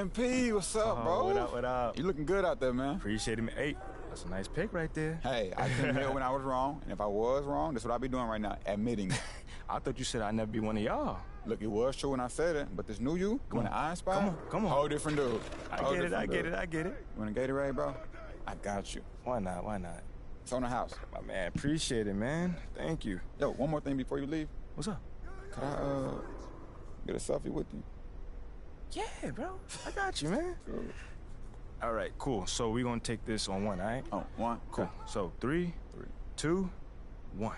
MP, what's up, bro? What up, what up? You looking good out there, man. Appreciate it, man. Hey, that's a nice pick right there. Hey, I can admit when I was wrong, and if I was wrong, that's what I be doing right now, admitting. I thought you said I'd never be one of y'all. Look, it was true when I said it, but this new you, when the eye spot, come on. Whole different dude. I get it. You want a Gatorade, bro? I got you. Why not? It's on the house. My man, appreciate it, man. Thank you. Yo, one more thing before you leave. What's up? Could I, get a selfie with you? Yeah, bro. I got you, man. Good. All right, cool. So we're gonna take this on one, all right? Oh, one? Cool. Okay. So 3, 2, 1. All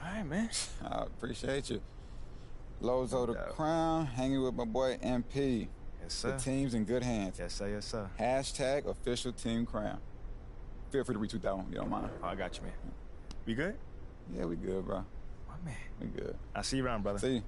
right, man. I appreciate you. Lozo the Crown, hanging with my boy MP. Yes, sir. The team's in good hands. Yes, sir, yes, sir. Hashtag official team crown. Feel free to retweet that one, you don't mind. Oh, I got you, man. We good? Yeah, we good, bro. My man. We good. I'll see you around, brother. See you.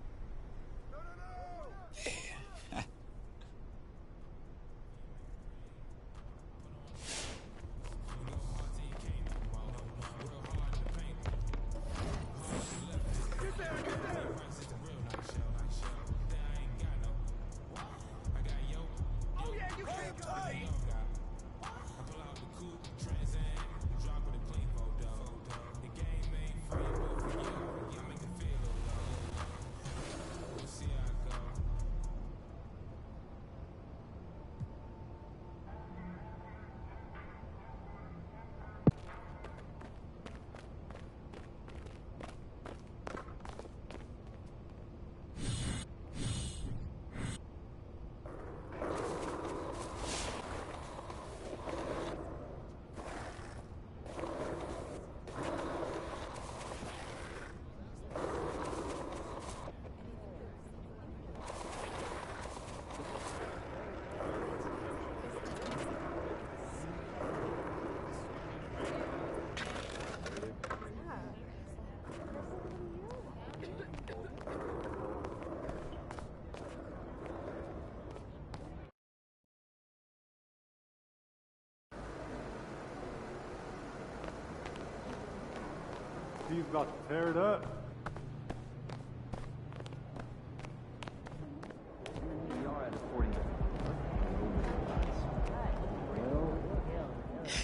He's about to tear it up.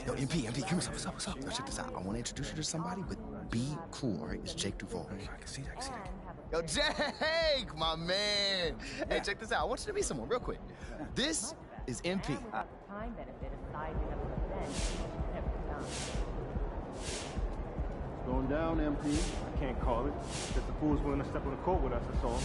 Yo, MP, come here. What's up? Yo, check this out. I want to introduce you to somebody with Be Cool, all right? It's Jake Duval. I can see that. Yo, Jake, my man. Hey, check this out. I want you to meet someone real quick. This is MP. Time benefit of sizing up an event every time. It's going down, MP. I can't call it. Just the fool's willing to step on the court with us, that's all.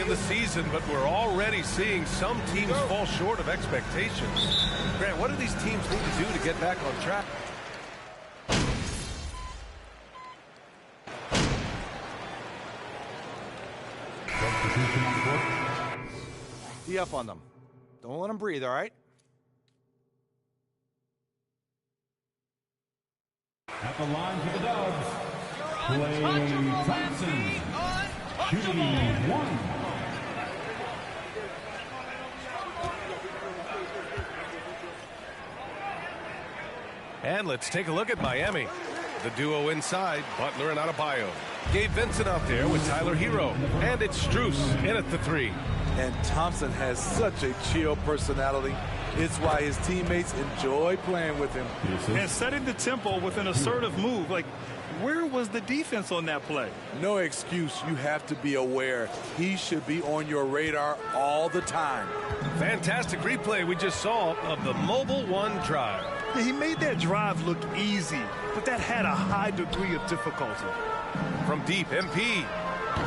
in the season, but we're already seeing some teams fall short of expectations. Grant, what do these teams need to do to get back on track? Be up on them. Don't let them breathe, all right? At the line for the Dubs, Klay Thompson, shooting 1. And let's take a look at Miami. The duo inside, Butler and Adebayo. Gabe Vincent out there with Tyler Hero. And it's Strus in at the 3. And Thompson has such a chill personality. It's why his teammates enjoy playing with him. And setting the tempo with an assertive move. Like, where was the defense on that play? No excuse. You have to be aware. He should be on your radar all the time. Fantastic replay we just saw of the Mobile One drive. Yeah, he made that drive look easy, but that had a high degree of difficulty. From deep, MP.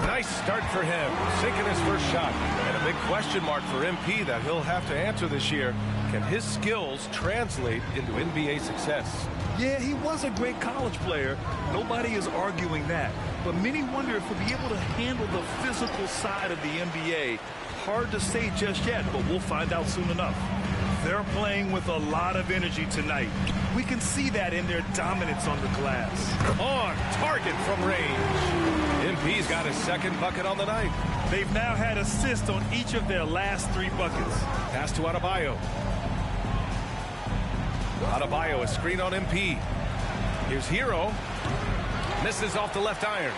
Nice start for him, sinking his first shot. And a big question mark for MP that he'll have to answer this year. Can his skills translate into NBA success? Yeah, he was a great college player. Nobody is arguing that. But many wonder if he'll be able to handle the physical side of the NBA. Hard to say just yet, but we'll find out soon enough. They're playing with a lot of energy tonight. We can see that in their dominance on the glass. On target from range. MP's got his second bucket on the night. They've now had assists on each of their last 3 buckets. Pass to Adebayo. Adebayo, a screen on MP. Here's Hero. Misses off the left iron.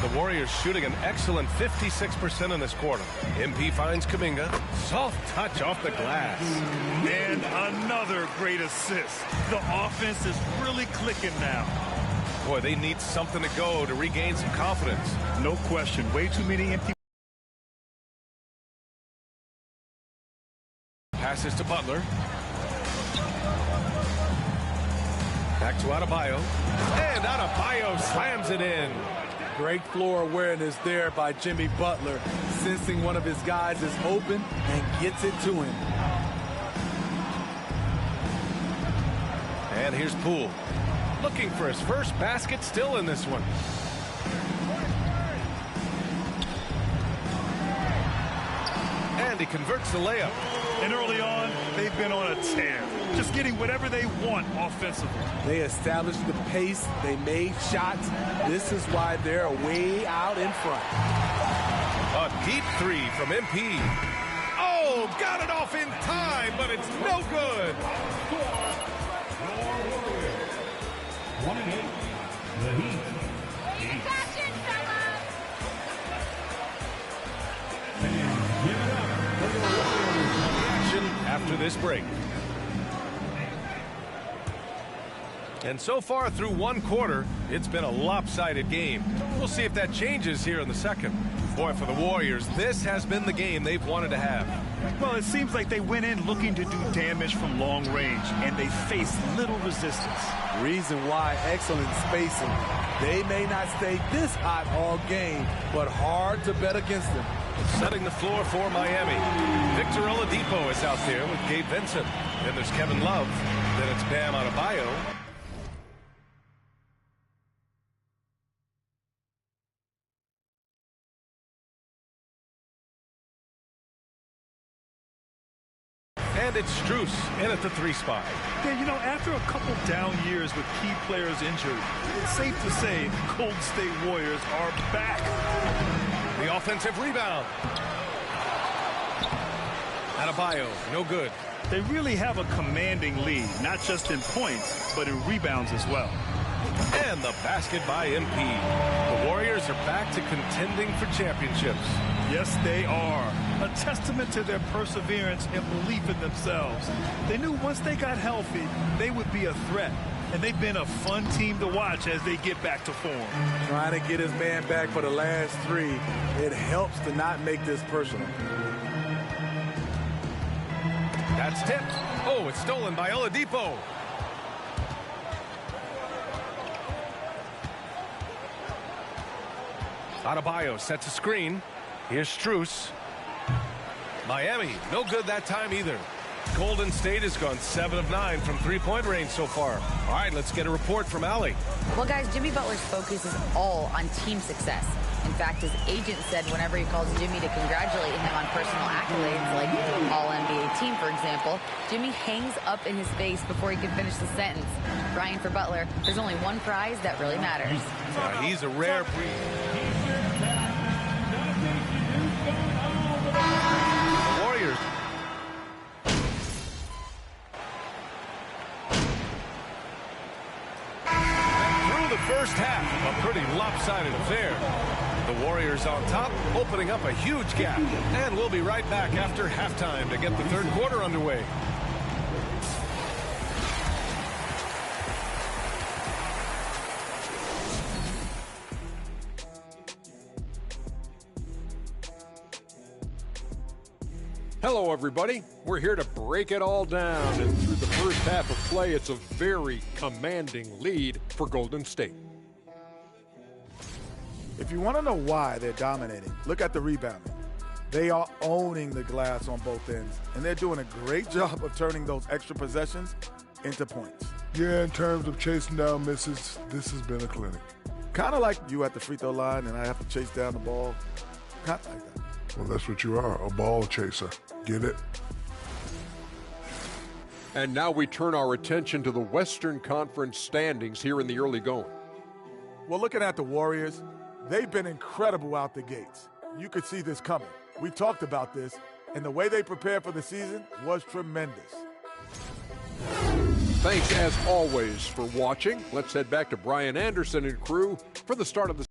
The Warriors shooting an excellent 56% in this quarter. MP finds Kuminga. Soft touch off the glass. And another great assist. The offense is really clicking now. Boy, they need something to go to regain some confidence. No question. Way too many empty. Passes to Butler. Back to Adebayo. And Adebayo slams it in. Great floor awareness there by Jimmy Butler, sensing one of his guys is open and gets it to him. And here's Poole. Looking for his first basket still in this one. And he converts the layup. And early on, they've been on a tear. Just getting whatever they want offensively. They established the pace. They made shots. This is why they're way out in front. A deep 3 from MP. Oh, got it off in time, but it's no good. 1-8. The Heat. After this break. And so far through 1 quarter, it's been a lopsided game. We'll see if that changes here in the second. Boy, for the Warriors, this has been the game they've wanted to have. Well, it seems like they went in looking to do damage from long range, and they faced little resistance. Reason why, excellent spacing. They may not stay this hot all game, but hard to bet against them. Setting the floor for Miami. Victor Oladipo is out there with Gabe Vincent. Then there's Kevin Love. Then it's Bam Adebayo. And it's Strus in at the 3 spot. Yeah, you know, after a couple down years with key players injured, it's safe to say Golden State Warriors are back. The offensive rebound. Adebayo, no good. They really have a commanding lead, not just in points, but in rebounds as well. And the basket by MP. The Warriors are back to contending for championships. Yes, they are. A testament to their perseverance and belief in themselves. They knew once they got healthy, they would be a threat. And they've been a fun team to watch as they get back to form. Trying to get his man back for the last 3. It helps to not make this personal. That's tipped. Oh, it's stolen by Oladipo. Adebayo sets a screen. Here's Strus. Miami, no good that time either. Golden State has gone 7 of 9 from three-point range so far. All right, let's get a report from Allie. Well, guys, Jimmy Butler's focus is all on team success. In fact, his agent said whenever he calls Jimmy to congratulate him on personal accolades, like All-NBA team, for example, Jimmy hangs up in his face before he can finish the sentence. Brian, for Butler, there's only one prize that really matters. He's a rare breed. The Warriors. Through the first half, a pretty lopsided affair. The Warriors on top, opening up a huge gap. And we'll be right back after halftime to get the third quarter underway. Hello, everybody. We're here to break it all down. And through the first half of play, it's a very commanding lead for Golden State. If you want to know why they're dominating, look at the rebounding. They are owning the glass on both ends, and they're doing a great job of turning those extra possessions into points. Yeah, in terms of chasing down misses, this has been a clinic. Kind of like you at the free throw line, and I have to chase down the ball. Kind of like that. Well, that's what you are, a ball chaser. Get it? And now we turn our attention to the Western Conference standings here in the early going. Well, looking at the Warriors, they've been incredible out the gates. You could see this coming. We talked about this, and the way they prepared for the season was tremendous. Thanks, as always, for watching. Let's head back to Brian Anderson and crew for the start of the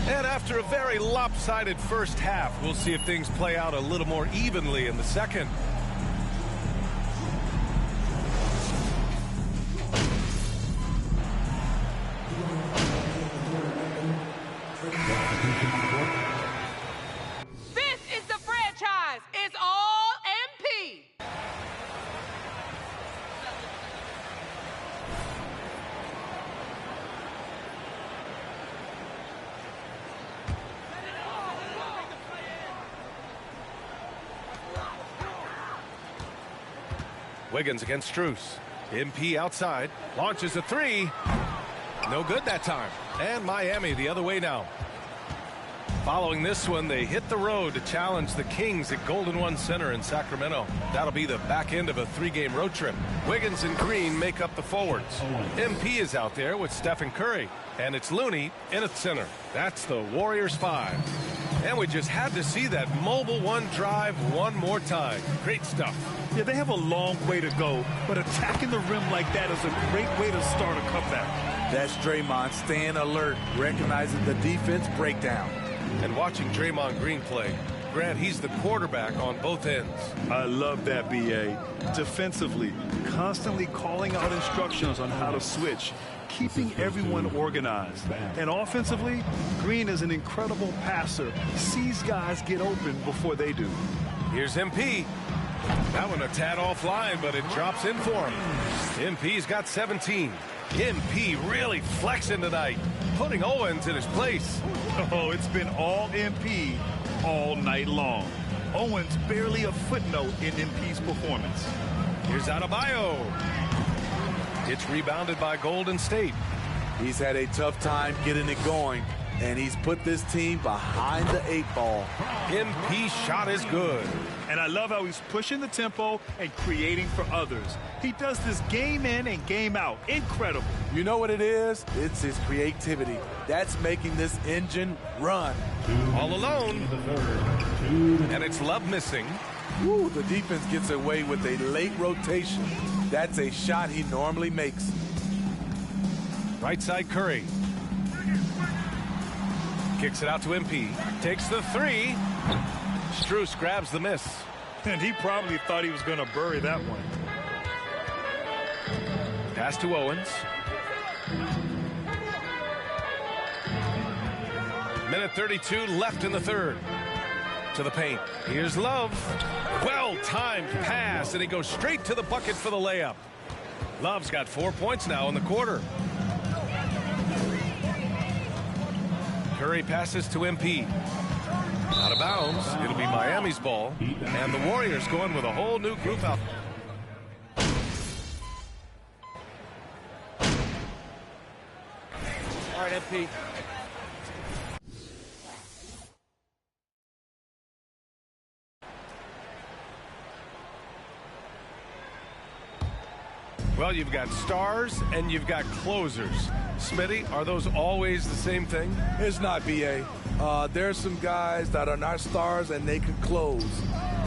And after a very lopsided first half, we'll see if things play out a little more evenly in the second. This is the franchise. It's all MP. Wiggins against Strus. MP outside. Launches a three. No good that time. And Miami the other way now. Following this one, they hit the road to challenge the Kings at Golden One Center in Sacramento. That'll be the back end of a three-game road trip. Wiggins and Green make up the forwards. MP is out there with Stephen Curry. And it's Looney in at center. That's the Warriors 5. And we just had to see that mobile one drive one more time. Great stuff. Yeah, they have a long way to go, but attacking the rim like that is a great way to start a comeback. That's Draymond staying alert, recognizing the defense breakdown. And watching Draymond Green play, Grant, he's the quarterback on both ends. I love that, B.A. Defensively, constantly calling out instructions on how to switch, keeping everyone organized. And offensively, Green is an incredible passer. Sees guys get open before they do. Here's MP. That one a tad offline, but it drops in for him. MP's got 17. MP really flexing tonight, putting Owens in his place. Oh, it's been all MP all night long. Owens barely a footnote in MP's performance. Here's Adebayo. It's rebounded by Golden State. He's had a tough time getting it going, and he's put this team behind the 8 ball. MP shot is good. And I love how he's pushing the tempo and creating for others. He does this game in and game out. Incredible. You know what it is? It's his creativity. That's making this engine run. All alone. And it's Love missing. Ooh, the defense gets away with a late rotation. That's a shot he normally makes. Right side Curry. Kicks it out to MP. Takes the three. Strus grabs the miss. And he probably thought he was going to bury that one. Pass to Owens. Minute 32 left in the third. To the paint. Here's Love. Well-timed pass, and he goes straight to the bucket for the layup. Love's got 4 points now in the quarter. Curry passes to MP. Out of bounds. It'll be Miami's ball. And the Warriors going with a whole new group out. All right, MP. Well, you've got stars and you've got closers. Smitty, are those always the same thing? It's not, B.A. There's some guys that are not stars and they can close.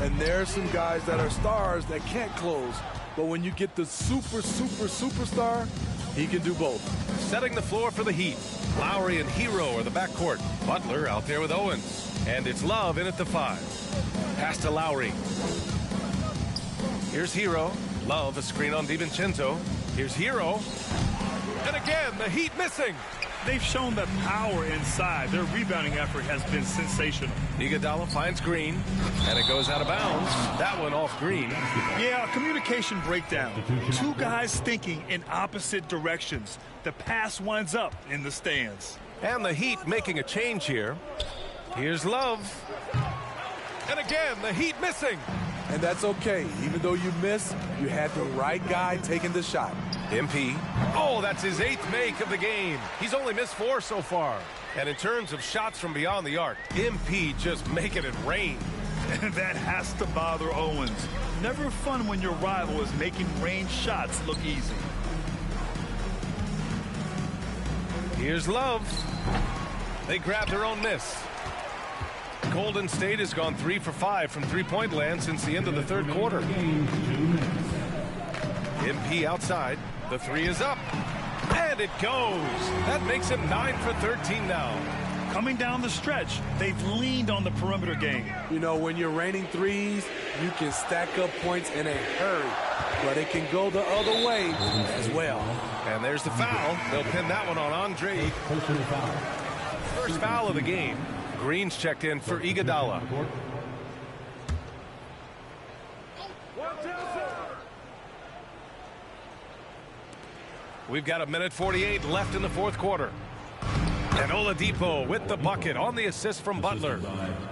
And there's some guys that are stars that can't close. But when you get the superstar, he can do both. Setting the floor for the Heat. Lowry and Hero are the backcourt. Butler out there with Owens. And it's Love in at the 5. Pass to Lowry. Here's Hero. Love, a screen on DiVincenzo. Here's Hero. And again, the Heat missing. They've shown that power inside. Their rebounding effort has been sensational. Iguodala finds Green, and it goes out of bounds. That one off Green. Yeah, communication breakdown. Two guys thinking in opposite directions. The pass winds up in the stands. And the Heat making a change here. Here's Love. And again, the Heat missing. And that's okay. Even though you miss, you had the right guy taking the shot. MP. Oh, that's his 8th make of the game. He's only missed 4 so far. And in terms of shots from beyond the arc, MP just making it rain. And that has to bother Owens. Never fun when your rival is making range shots look easy. Here's Love. They grab their own miss. Golden State has gone 3 for 5 from three-point land since the end of the third quarter. MP outside. The 3 is up. And it goes. That makes him 9 for 13 now. Coming down the stretch, they've leaned on the perimeter game. You know, when you're raining threes, you can stack up points in a hurry. But it can go the other way as well. And there's the foul. They'll pin that one on Andre. First foul of the game. Green's checked in for Iguodala. We've got 1:48 left in the fourth quarter. And Oladipo with the bucket on the assist from Butler.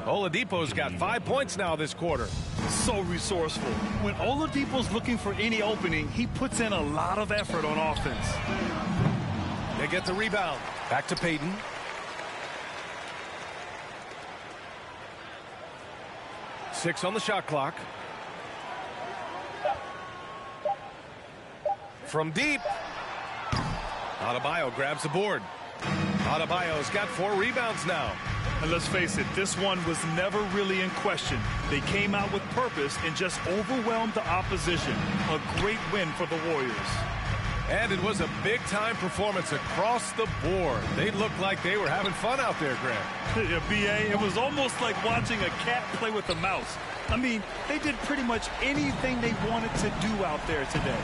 Oladipo's got 5 points now this quarter. So resourceful. When Oladipo's looking for any opening, he puts in a lot of effort on offense. They get the rebound. Back to Payton. Six on the shot clock. From deep. Adebayo grabs the board. Adebayo's got 4 rebounds now. And let's face it, this one was never really in question. They came out with purpose and just overwhelmed the opposition. A great win for the Warriors. And it was a big-time performance across the board. They looked like they were having fun out there, Grant. Yeah, B.A., it was almost like watching a cat play with a mouse. I mean, they did pretty much anything they wanted to do out there today.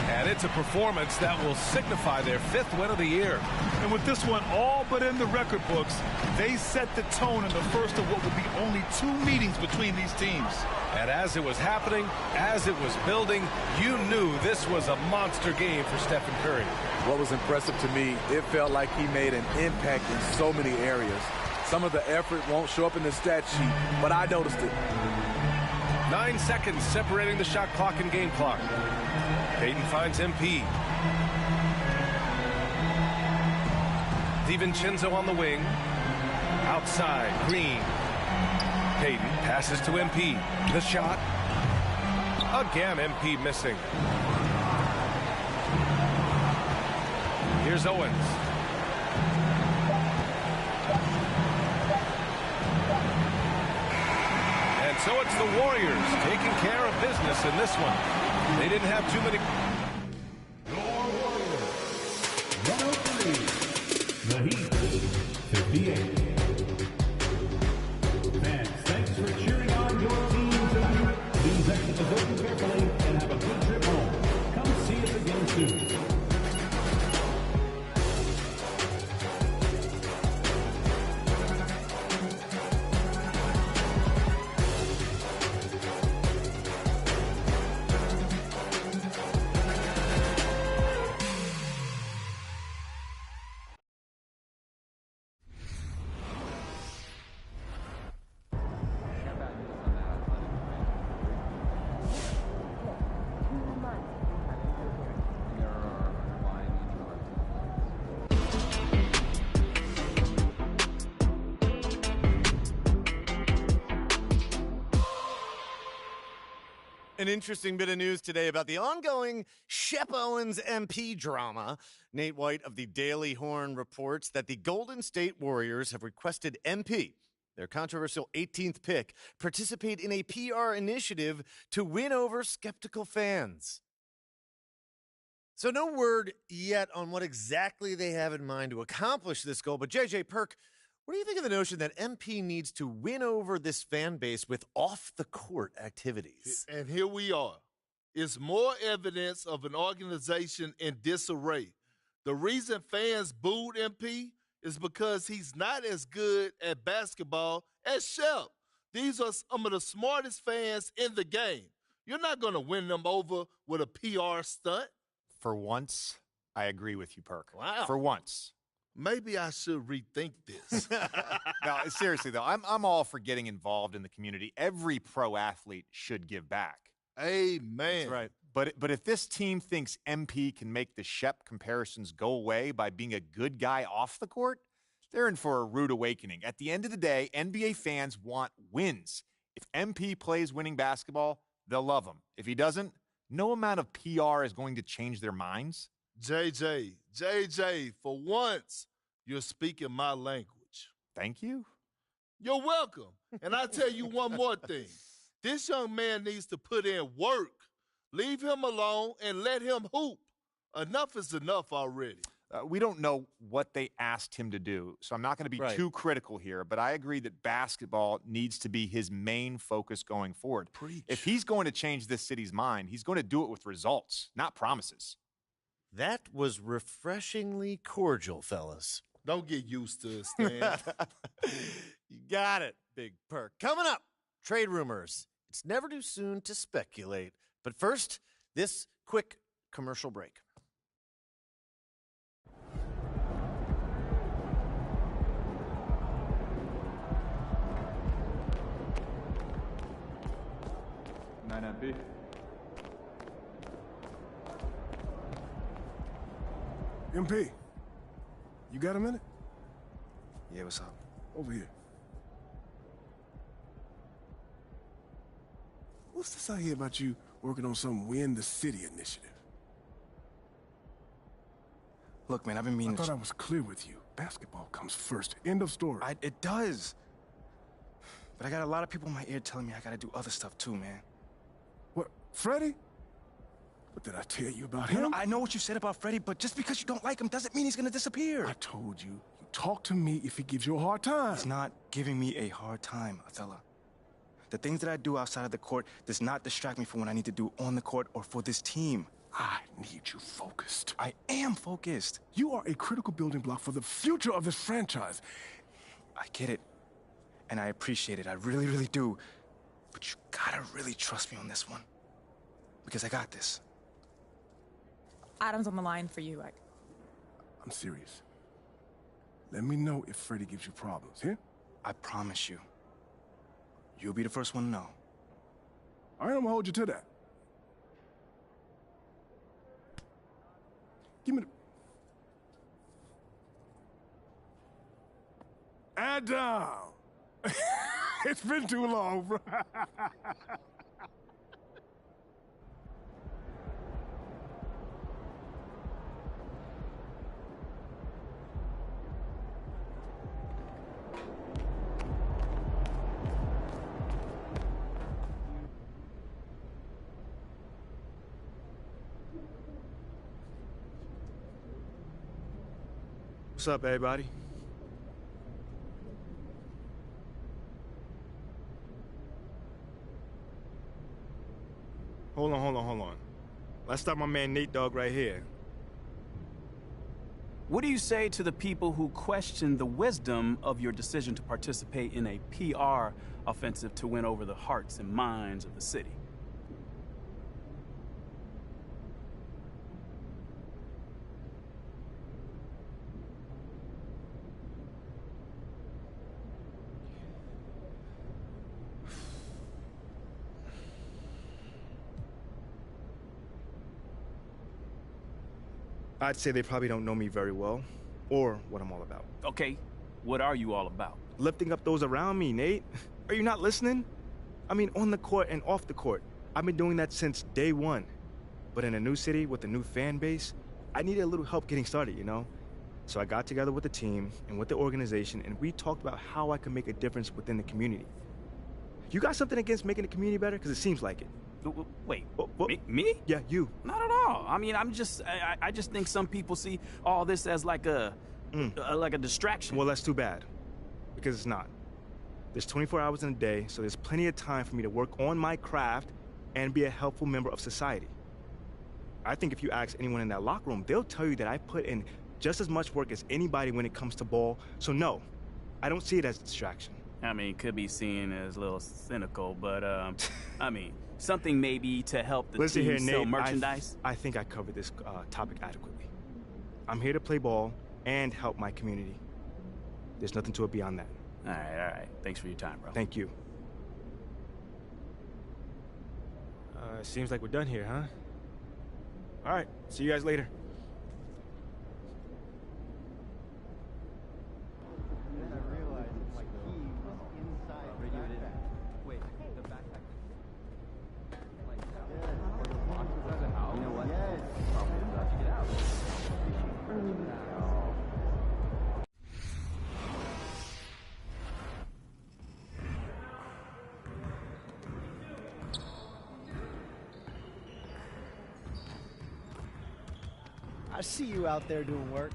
And it's a performance that will signify their 5th win of the year. And with this one all but in the record books, they set the tone in the first of what will be only 2 meetings between these teams. And as it was happening, as it was building, you knew this was a monster game for Stephen Curry. What was impressive to me, it felt like he made an impact in so many areas. Some of the effort won't show up in the stat sheet, but I noticed it. 9 seconds separating the shot clock and game clock. Payton finds MP. DiVincenzo on the wing. Outside, Green. Payton passes to MP. The shot. Again, MP missing. Here's Owens. And so it's the Warriors taking care of business in this one. They didn't have too many. The Heat, 58. Fans, thanks for cheering on your team tonight. Please exit the building carefully and have a good trip home. Come see us again soon. An interesting bit of news today about the ongoing Shep Owens MP drama. Nate White of the Daily Horn reports that the Golden State Warriors have requested MP, their controversial 18th pick, participate in a PR initiative to win over skeptical fans. So no word yet on what exactly they have in mind to accomplish this goal, but JJ Perk, what do you think of the notion that MP needs to win over this fan base with off-the-court activities? And here we are. It's more evidence of an organization in disarray. The reason fans booed MP is because he's not as good at basketball as Shep. These are some of the smartest fans in the game. You're not going to win them over with a PR stunt. For once, I agree with you, Perk. Wow. For once. Maybe I should rethink this. No, seriously, though, I'm all for getting involved in the community. Every pro athlete should give back. Amen. That's right. But if this team thinks MP can make the Shep comparisons go away by being a good guy off the court, they're in for a rude awakening. At the end of the day, NBA fans want wins. If MP plays winning basketball, they'll love him. If he doesn't, no amount of PR is going to change their minds. JJ, for once, you're speaking my language. Thank you. You're welcome. And I tell you one more thing. This young man needs to put in work. Leave him alone and let him hoop. Enough is enough already. We don't know what they asked him to do, so I'm not going to be too critical here, but I agree that basketball needs to be his main focus going forward. Preach. If he's going to change this city's mind, he's going to do it with results, not promises. That was refreshingly cordial, fellas. Don't get used to it, Stan. You got it, Big Perk. Coming up, trade rumors. It's never too soon to speculate. But first, this quick commercial break. MP. MP, you got a minute? Yeah, what's up? Over here. What's this I hear about you working on some Win the City initiative? Look, man, I've been meaning I thought I was clear with you. Basketball comes first. End of story. It does. But I got a lot of people in my ear telling me I gotta do other stuff too, man. What, Freddie? What did I tell you about him? No, I know what you said about Freddie, but just because you don't like him doesn't mean he's gonna disappear. I told you, you talk to me if he gives you a hard time. He's not giving me a hard time, Othello. The things that I do outside of the court does not distract me from what I need to do on the court or for this team. I need you focused. I am focused. You are a critical building block for the future of this franchise. I get it, and I appreciate it. I really, really do. But you gotta really trust me on this one, because I got this. Adam's on the line for you. I'm serious. Let me know if Freddie gives you problems, yeah? I promise you. You'll be the first one to know. All right, I'm gonna hold you to that. Give me the... Adam! It's been too long, bro. What's up, everybody? Hold on. Let's stop my man Nate Dogg right here. What do you say to the people who question the wisdom of your decision to participate in a PR offensive to win over the hearts and minds of the city? I'd say they probably don't know me very well, or what I'm all about. Okay, what are you all about? Lifting up those around me, Nate. Are you not listening? I mean, on the court and off the court. I've been doing that since day one. But in a new city with a new fan base, I needed a little help getting started, you know? So I got together with the team and with the organization, and we talked about how I can make a difference within the community. You got something against making the community better? Because it seems like it. Wait, me? Yeah, you. Not at all. I mean, I just think some people see all this as like a distraction. Well, that's too bad, because it's not. There's 24 hours in a day, so there's plenty of time for me to work on my craft and be a helpful member of society. I think if you ask anyone in that locker room, they'll tell you that I put in just as much work as anybody when it comes to ball. So no, I don't see it as a distraction. I mean, it could be seen as a little cynical, but I mean, something maybe to help the Listen team here, sell Nate, merchandise. I think I covered this topic adequately. I'm here to play ball and help my community. There's nothing to it beyond that. All right. Thanks for your time, bro. Thank you. Seems like we're done here, huh? All right, see you guys later. I see you out there doing work.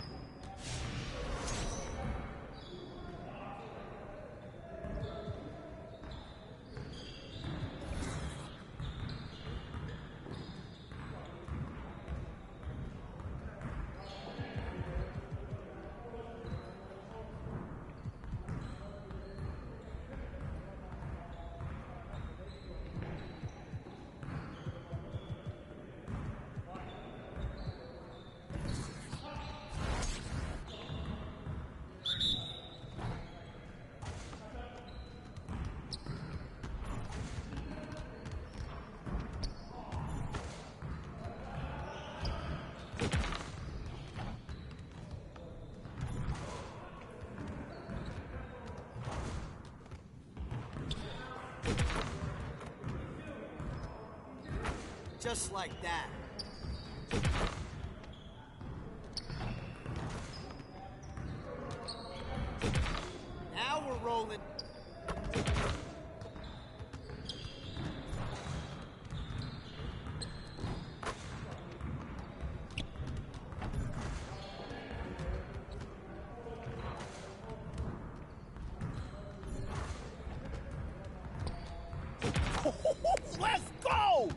Just like that. Now we're rolling. Let's go!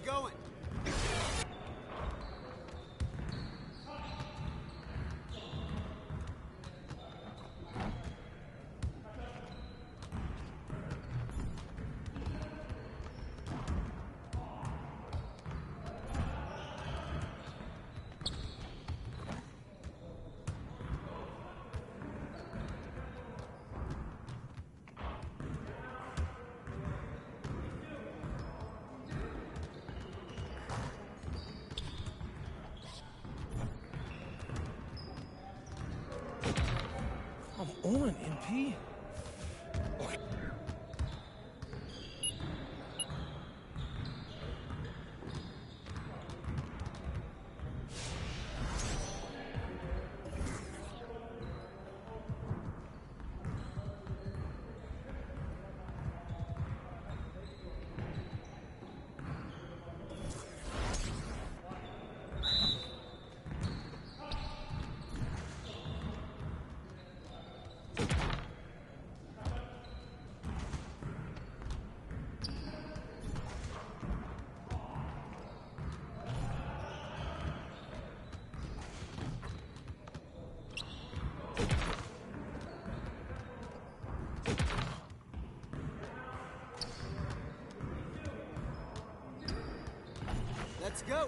going? Come on, MP. Let's go.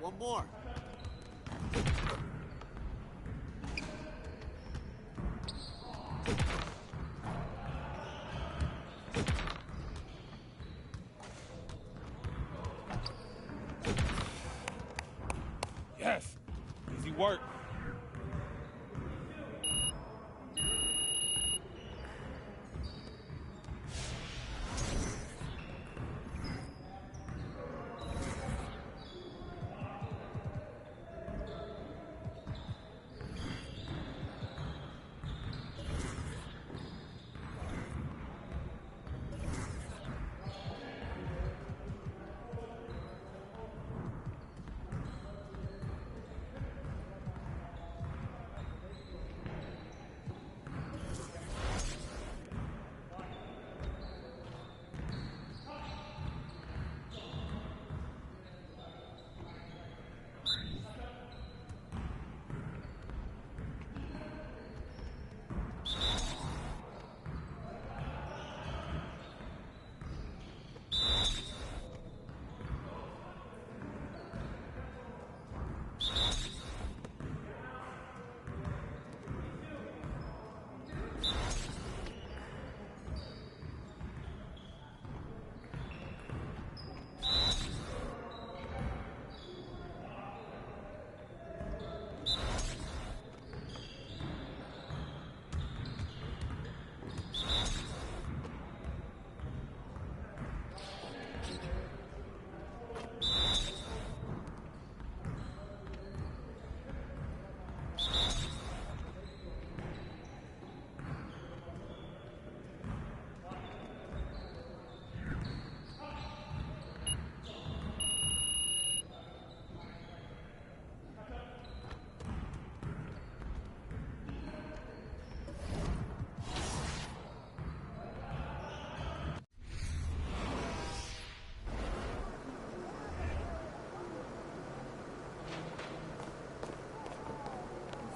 One more. Yes. Easy work.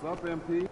What's up, MP?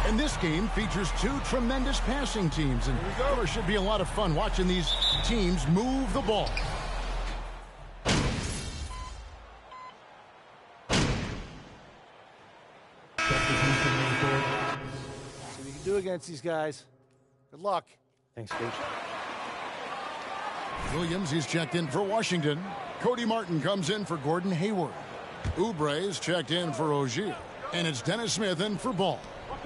And this game features two tremendous passing teams, and there should be a lot of fun watching these teams move the ball. See what you can do against these guys. Good luck. Thanks, Coach. Williams, he's checked in for Washington. Cody Martin comes in for Gordon Hayward. Oubre is checked in for Ogier. And it's Dennis Smith in for Ball.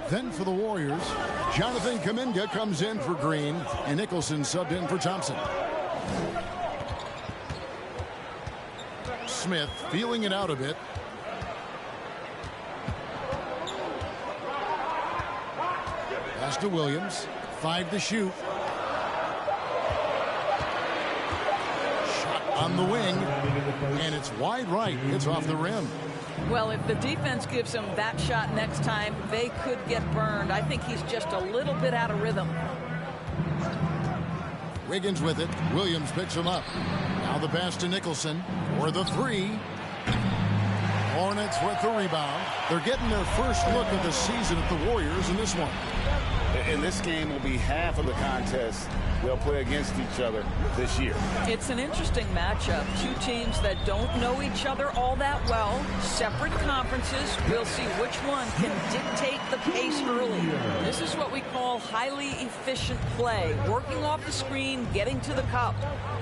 Then for the Warriors, Jonathan Kuminga comes in for Green, and Nicholson subbed in for Thompson. Smith feeling it out a bit. Pass to Williams. 5 to shoot. Shot on the wing, and it's wide right. It's off the rim. Well, if the defense gives him that shot next time, they could get burned. I think he's just a little bit out of rhythm. Wiggins with it. Williams picks him up. Now the pass to Nicholson for the three. Hornets with the rebound. They're getting their first look of the season at the Warriors in this one. And this game will be half of the contest they'll play against each other this year. It's an interesting matchup. Two teams that don't know each other all that well. Separate conferences. We'll see which one can dictate the pace early. This is what we call highly efficient play. Working off the screen, getting to the cup.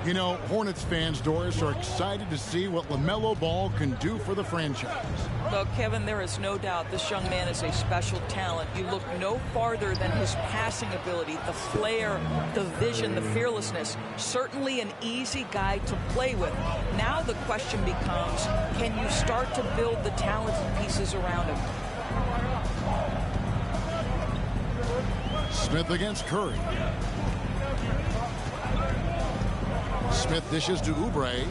You know, Hornets fans, Doris, are excited to see what LaMelo Ball can do for the franchise. Well, Kevin, there is no doubt this young man is a special talent. You look no farther than his passing ability, the flair, the vision, the fearlessness. Certainly an easy guy to play with. Now the question becomes, can you start to build the talented pieces around him? Smith against Curry. Smith dishes to Oubre.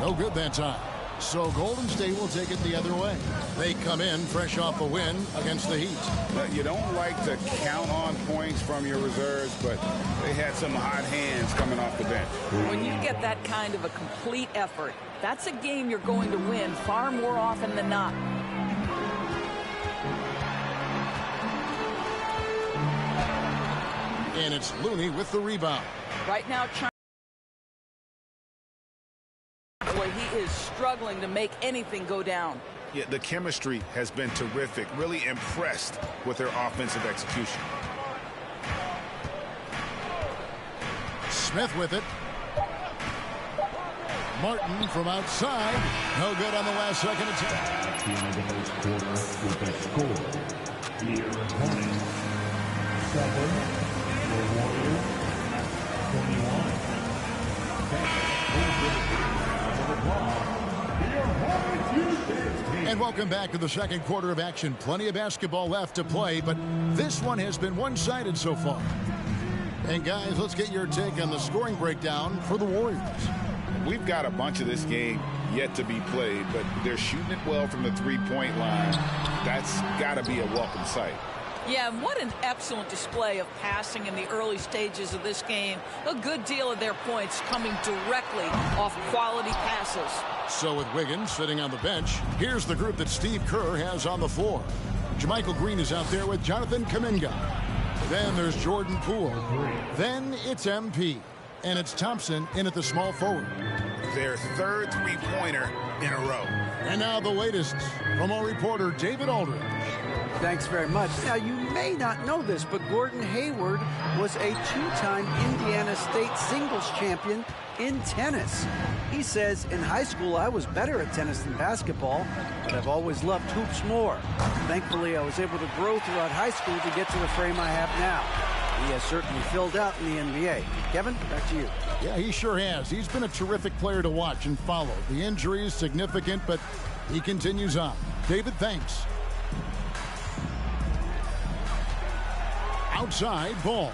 No good that time. So Golden State will take it the other way. They come in fresh off a win against the Heat. But you don't like to count on points from your reserves, but they had some hot hands coming off the bench. When you get that kind of a complete effort, that's a game you're going to win far more often than not. And it's Looney with the rebound. Right now, boy, he is struggling to make anything go down. Yeah, the chemistry has been terrific. Really impressed with their offensive execution. Smith with it. Martin from outside. No good on the last second attempt. The end of the first quarter with a score. Here, Hornets 7, the Warriors 21. And welcome back to the second quarter of action. Plenty of basketball left to play, but this one has been one-sided so far. And guys, let's get your take on the scoring breakdown for the Warriors. We've got a bunch of this game yet to be played, but they're shooting it well from the three-point line. That's got to be a welcome sight. Yeah, and what an excellent display of passing in the early stages of this game. A good deal of their points coming directly off quality passes. So with Wiggins sitting on the bench, here's the group that Steve Kerr has on the floor. JaMychal Green is out there with Jonathan Kuminga. Then there's Jordan Poole. Then it's MP. And it's Thompson in at the small forward. Their third three-pointer in a row. And now the latest from our reporter, David Aldridge. Thanks very much. Now, you may not know this, but Gordon Hayward was a two-time Indiana State singles champion in tennis. He says, in high school, I was better at tennis than basketball, but I've always loved hoops more. Thankfully, I was able to grow throughout high school to get to the frame I have now. He has certainly filled out in the NBA. Kevin, back to you. Yeah, he sure has. He's been a terrific player to watch and follow. The injury is significant, but he continues on. David, thanks. Outside, Ball.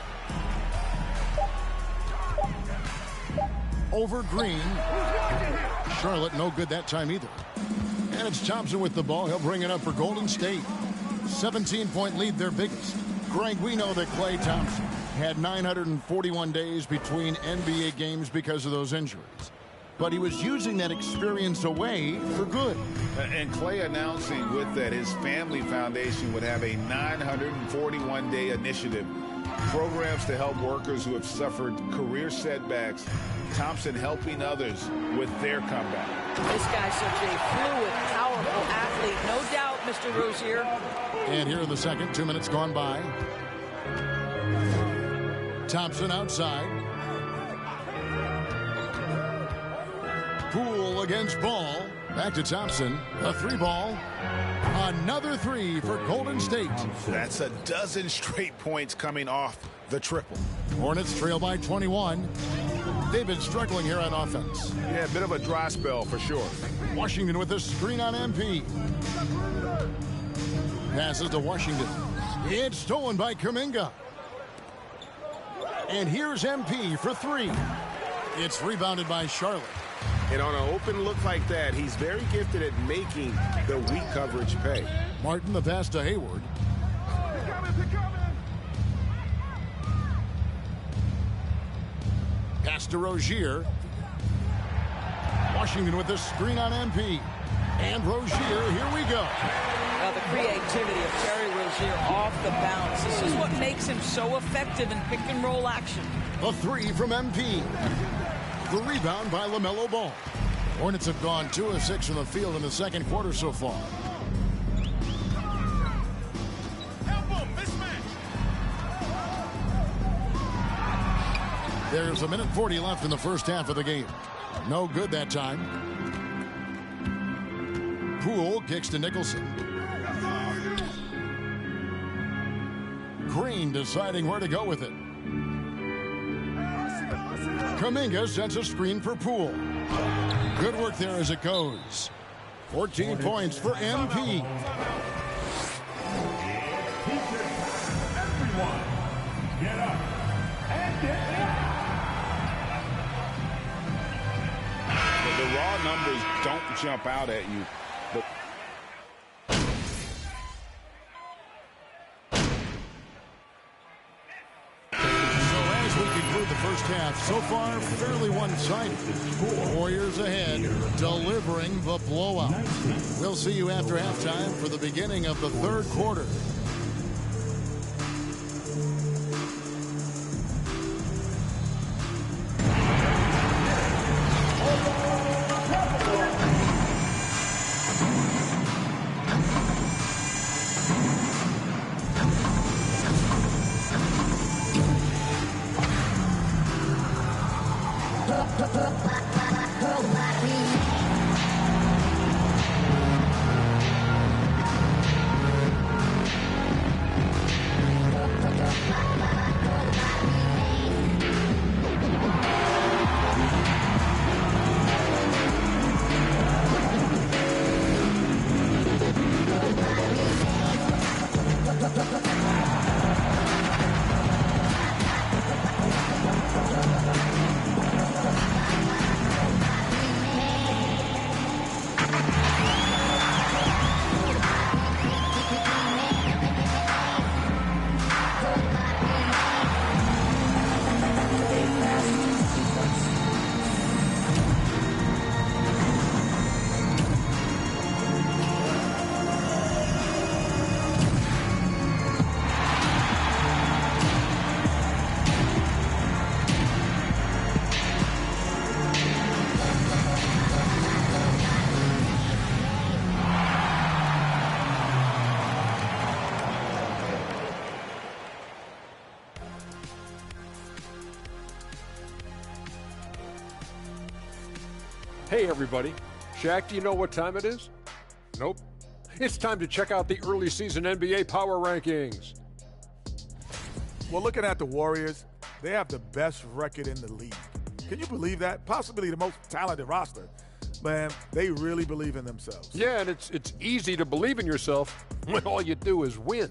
Over Green. Charlotte, no good that time either. And it's Thompson with the ball. He'll bring it up for Golden State. 17-point lead, their biggest. Greg, we know that Klay Thompson had 941 days between NBA games because of those injuries. but he was using that experience away for good. And Clay announcing with that his family foundation would have a 941-day initiative, programs to help workers who have suffered career setbacks. Thompson helping others with their comeback. This guy's such a fluid, powerful athlete. No doubt, Mr. Rozier. And here in the second, 2 minutes gone by. Thompson outside. Poole against Ball. Back to Thompson. A 3-ball. Another 3 for Golden State. That's a dozen straight points coming off the triple. Hornets trail by 21. They've been struggling here on offense. Yeah, a bit of a dry spell for sure. Washington with a screen on MP. Passes to Washington. It's stolen by Kuminga. And here's MP for 3. It's rebounded by Charlotte. And on an open look like that, he's very gifted at making the weak coverage pay. Martin the pass to Hayward. Pass to Rozier. Washington with the screen on MP. And Rozier, here we go. Now the creativity of Terry Rozier off the bounce. This is what makes him so effective in pick-and-roll action. A 3 from MP. The rebound by LaMelo Ball. Hornets have gone 2 of 6 from the field in the second quarter so far. There's a minute 40 left in the first half of the game. No good that time. Poole kicks to Nicholson. Green deciding where to go with it. Kuminga sets a screen for Poole. Good work there as it goes. 14 points for MP. Everyone, get up and get down. The raw numbers don't jump out at you. But as we conclude the first half, so far fairly one-sided. Warriors ahead, delivering the blowout. We'll see you after halftime for the beginning of the third quarter. Hey, everybody. Shaq, do you know what time it is? Nope. It's time to check out the early season NBA Power Rankings. Well, looking at the Warriors, they have the best record in the league. Can you believe that? Possibly the most talented roster. Man, they really believe in themselves. Yeah, and it's easy to believe in yourself when all you do is win.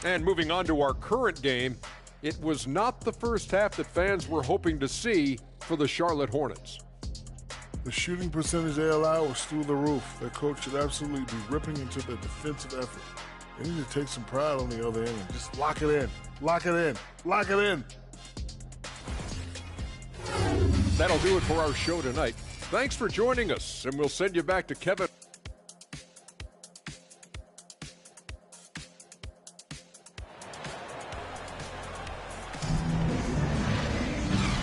And moving on to our current game, it was not the first half that fans were hoping to see for the Charlotte Hornets. The shooting percentage they allow was through the roof. Their coach should absolutely be ripping into the defensive effort. They need to take some pride on the other end and just lock it in. Lock it in. Lock it in. That'll do it for our show tonight. Thanks for joining us, and we'll send you back to Kevin.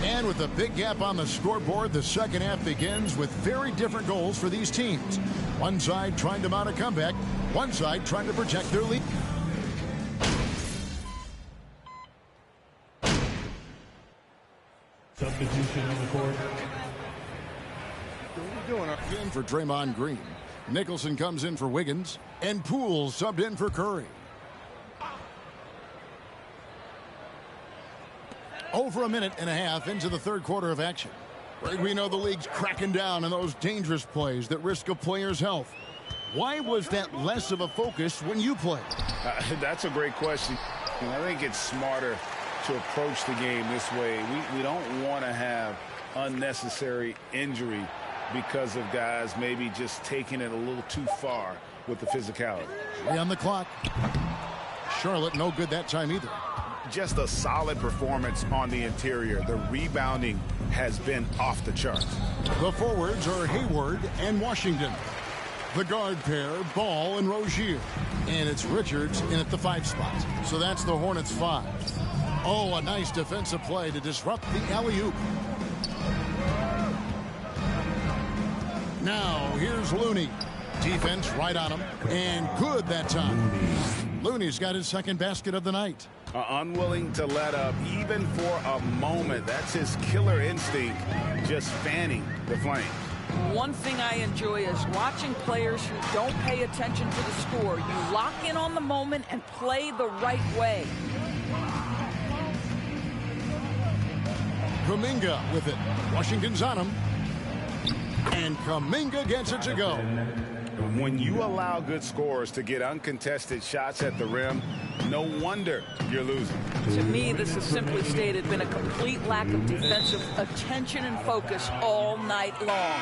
And with a big gap on the scoreboard, the second half begins with very different goals for these teams. One side trying to mount a comeback, one side trying to protect their lead. Substitution on the court. In for Draymond Green. Nicholson comes in for Wiggins, and Poole subbed in for Curry. Over a minute and a half into the third quarter of action. Right, we know the league's cracking down on those dangerous plays that risk a player's health. Why was that less of a focus when you played? That's a great question. I think it's smarter to approach the game this way. We don't want to have unnecessary injury because of guys maybe just taking it a little too far with the physicality. 3 on the clock. Charlotte no good that time either. Just a solid performance on the interior. The rebounding has been off the charts. The forwards are Hayward and Washington. The guard pair, Ball and Rozier. And it's Richards in at the 5 spot. So that's the Hornets 5. Oh, a nice defensive play to disrupt the alley-oop. Now, here's Looney. Defense right on him. And good that time. Looney's got his second basket of the night. Unwilling to let up even for a moment. That's his killer instinct, just fanning the flame. One thing I enjoy is watching players who don't pay attention to the score. You lock in on the moment and play the right way. Kuminga with it. Washington's on him. And Kuminga gets it to go. When you allow good scorers to get uncontested shots at the rim, no wonder you're losing. To me, this is simply stated been a complete lack of defensive attention and focus all night long.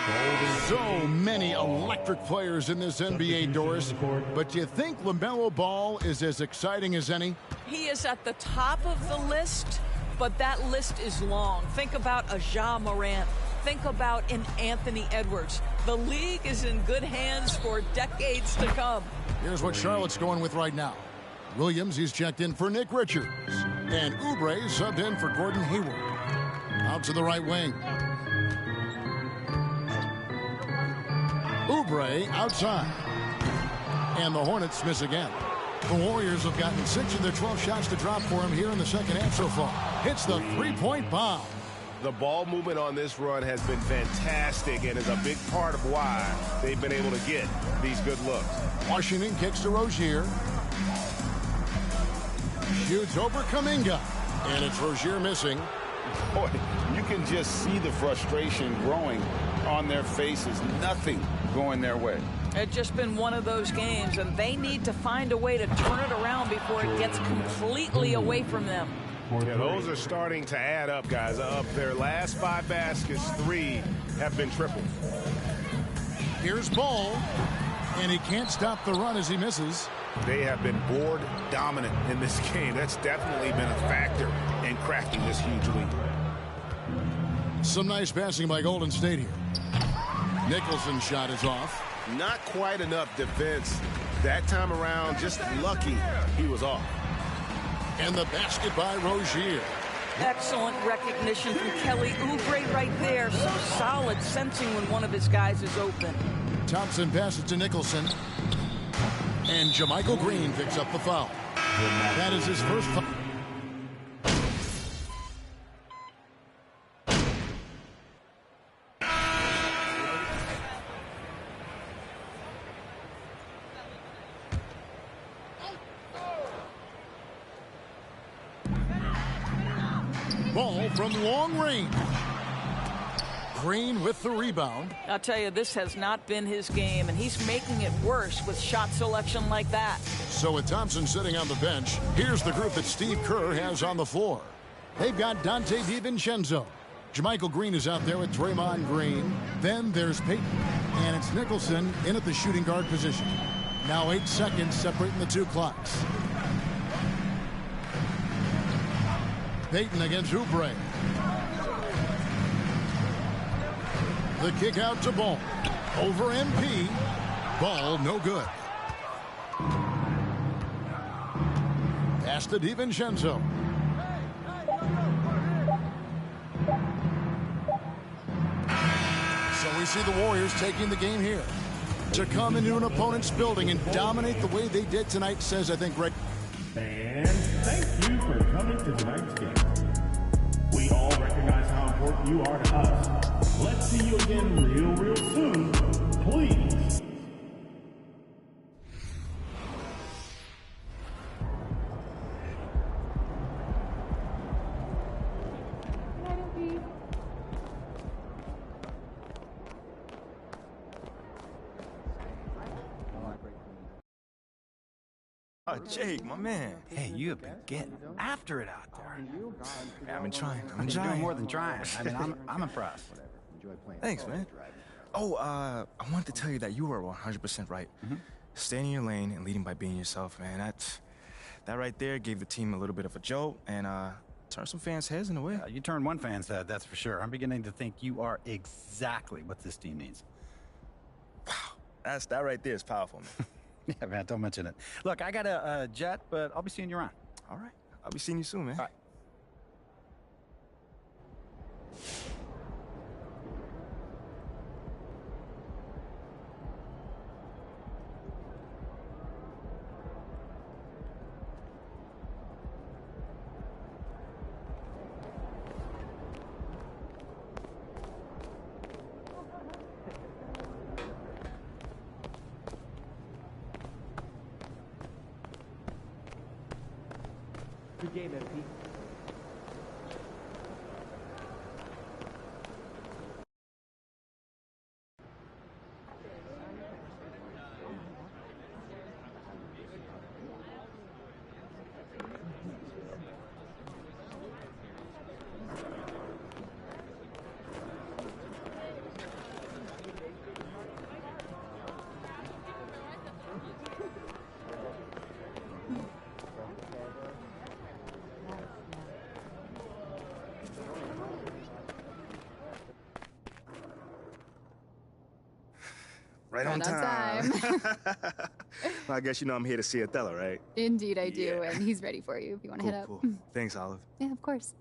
So many electric players in this NBA, Doris. But do you think LaMelo Ball is as exciting as any? He is at the top of the list, but that list is long. Think about a Ja Morant. Think about an Anthony Edwards. The league is in good hands for decades to come. Here's what Charlotte's going with right now. Williams, he's checked in for Nick Richards. And Oubre subbed in for Gordon Hayward. Out to the right wing. Oubre outside. And the Hornets miss again. The Warriors have gotten 6 of their 12 shots to drop for him here in the second half so far. Hits the three-point bomb. The ball movement on this run has been fantastic and is a big part of why they've been able to get these good looks. Washington kicks to Rozier. Shoots over Kuminga. And it's Rozier missing. Boy, you can just see the frustration growing on their faces. Nothing going their way. It's just been one of those games, and they need to find a way to turn it around before it gets completely away from them. Yeah, those are starting to add up, guys. Of their last 5 baskets, 3 have been triple. Here's Ball, and he can't stop the run as he misses. They have been board dominant in this game. That's definitely been a factor in cracking this huge lead. Some nice passing by Golden State here. Nicholson's shot is off. Not quite enough defense that time around. Just lucky he was off. And the basket by Rozier. Excellent recognition from Kelly Oubre right there. So solid sensing when one of his guys is open. Thompson passes to Nicholson. And JaMychal Green picks up the foul. That is his first foul. Ball from long range. Green with the rebound. I'll tell you, this has not been his game, and he's making it worse with shot selection like that. So with Thompson sitting on the bench, here's the group that Steve Kerr has on the floor. They've got Dante DiVincenzo. JaMychal Green is out there with Draymond Green. Then there's Payton. And it's Nicholson in at the shooting guard position. Now 8 seconds separating the 2 clocks. Payton against Oubre. The kick out to Ball. Over MP. Ball no good. Pass to DiVincenzo. So we see the Warriors taking the game here. To come into an opponent's building and dominate the way they did tonight says, I think, Greg. And thank you for coming to tonight's game. We all recognize how important you are to us. Let's see you again real soon. Please. Oh, Jake, my man. Hey, you have been getting after it out there. Man, I've been trying. You're doing more than trying. I mean, I'm impressed. Thanks, man. Oh, I wanted to tell you that you were 100% right. Staying in your lane and leading by being yourself, man. That right there gave the team a little bit of a jolt and turned some fans' heads in a way. You turned one fan's head, that's for sure. I'm beginning to think you are exactly what this team needs. Wow, that right there is powerful, man. Yeah, man, don't mention it. Look, I got a jet, but I'll be seeing you around. All right. I'll be seeing you soon, man. All right. Good game, MP. Right on time. Well, I guess you know I'm here to see Othello, right? Indeed, I do, and he's ready for you if you want to hit up. Cool. Thanks, Olive. Yeah, of course.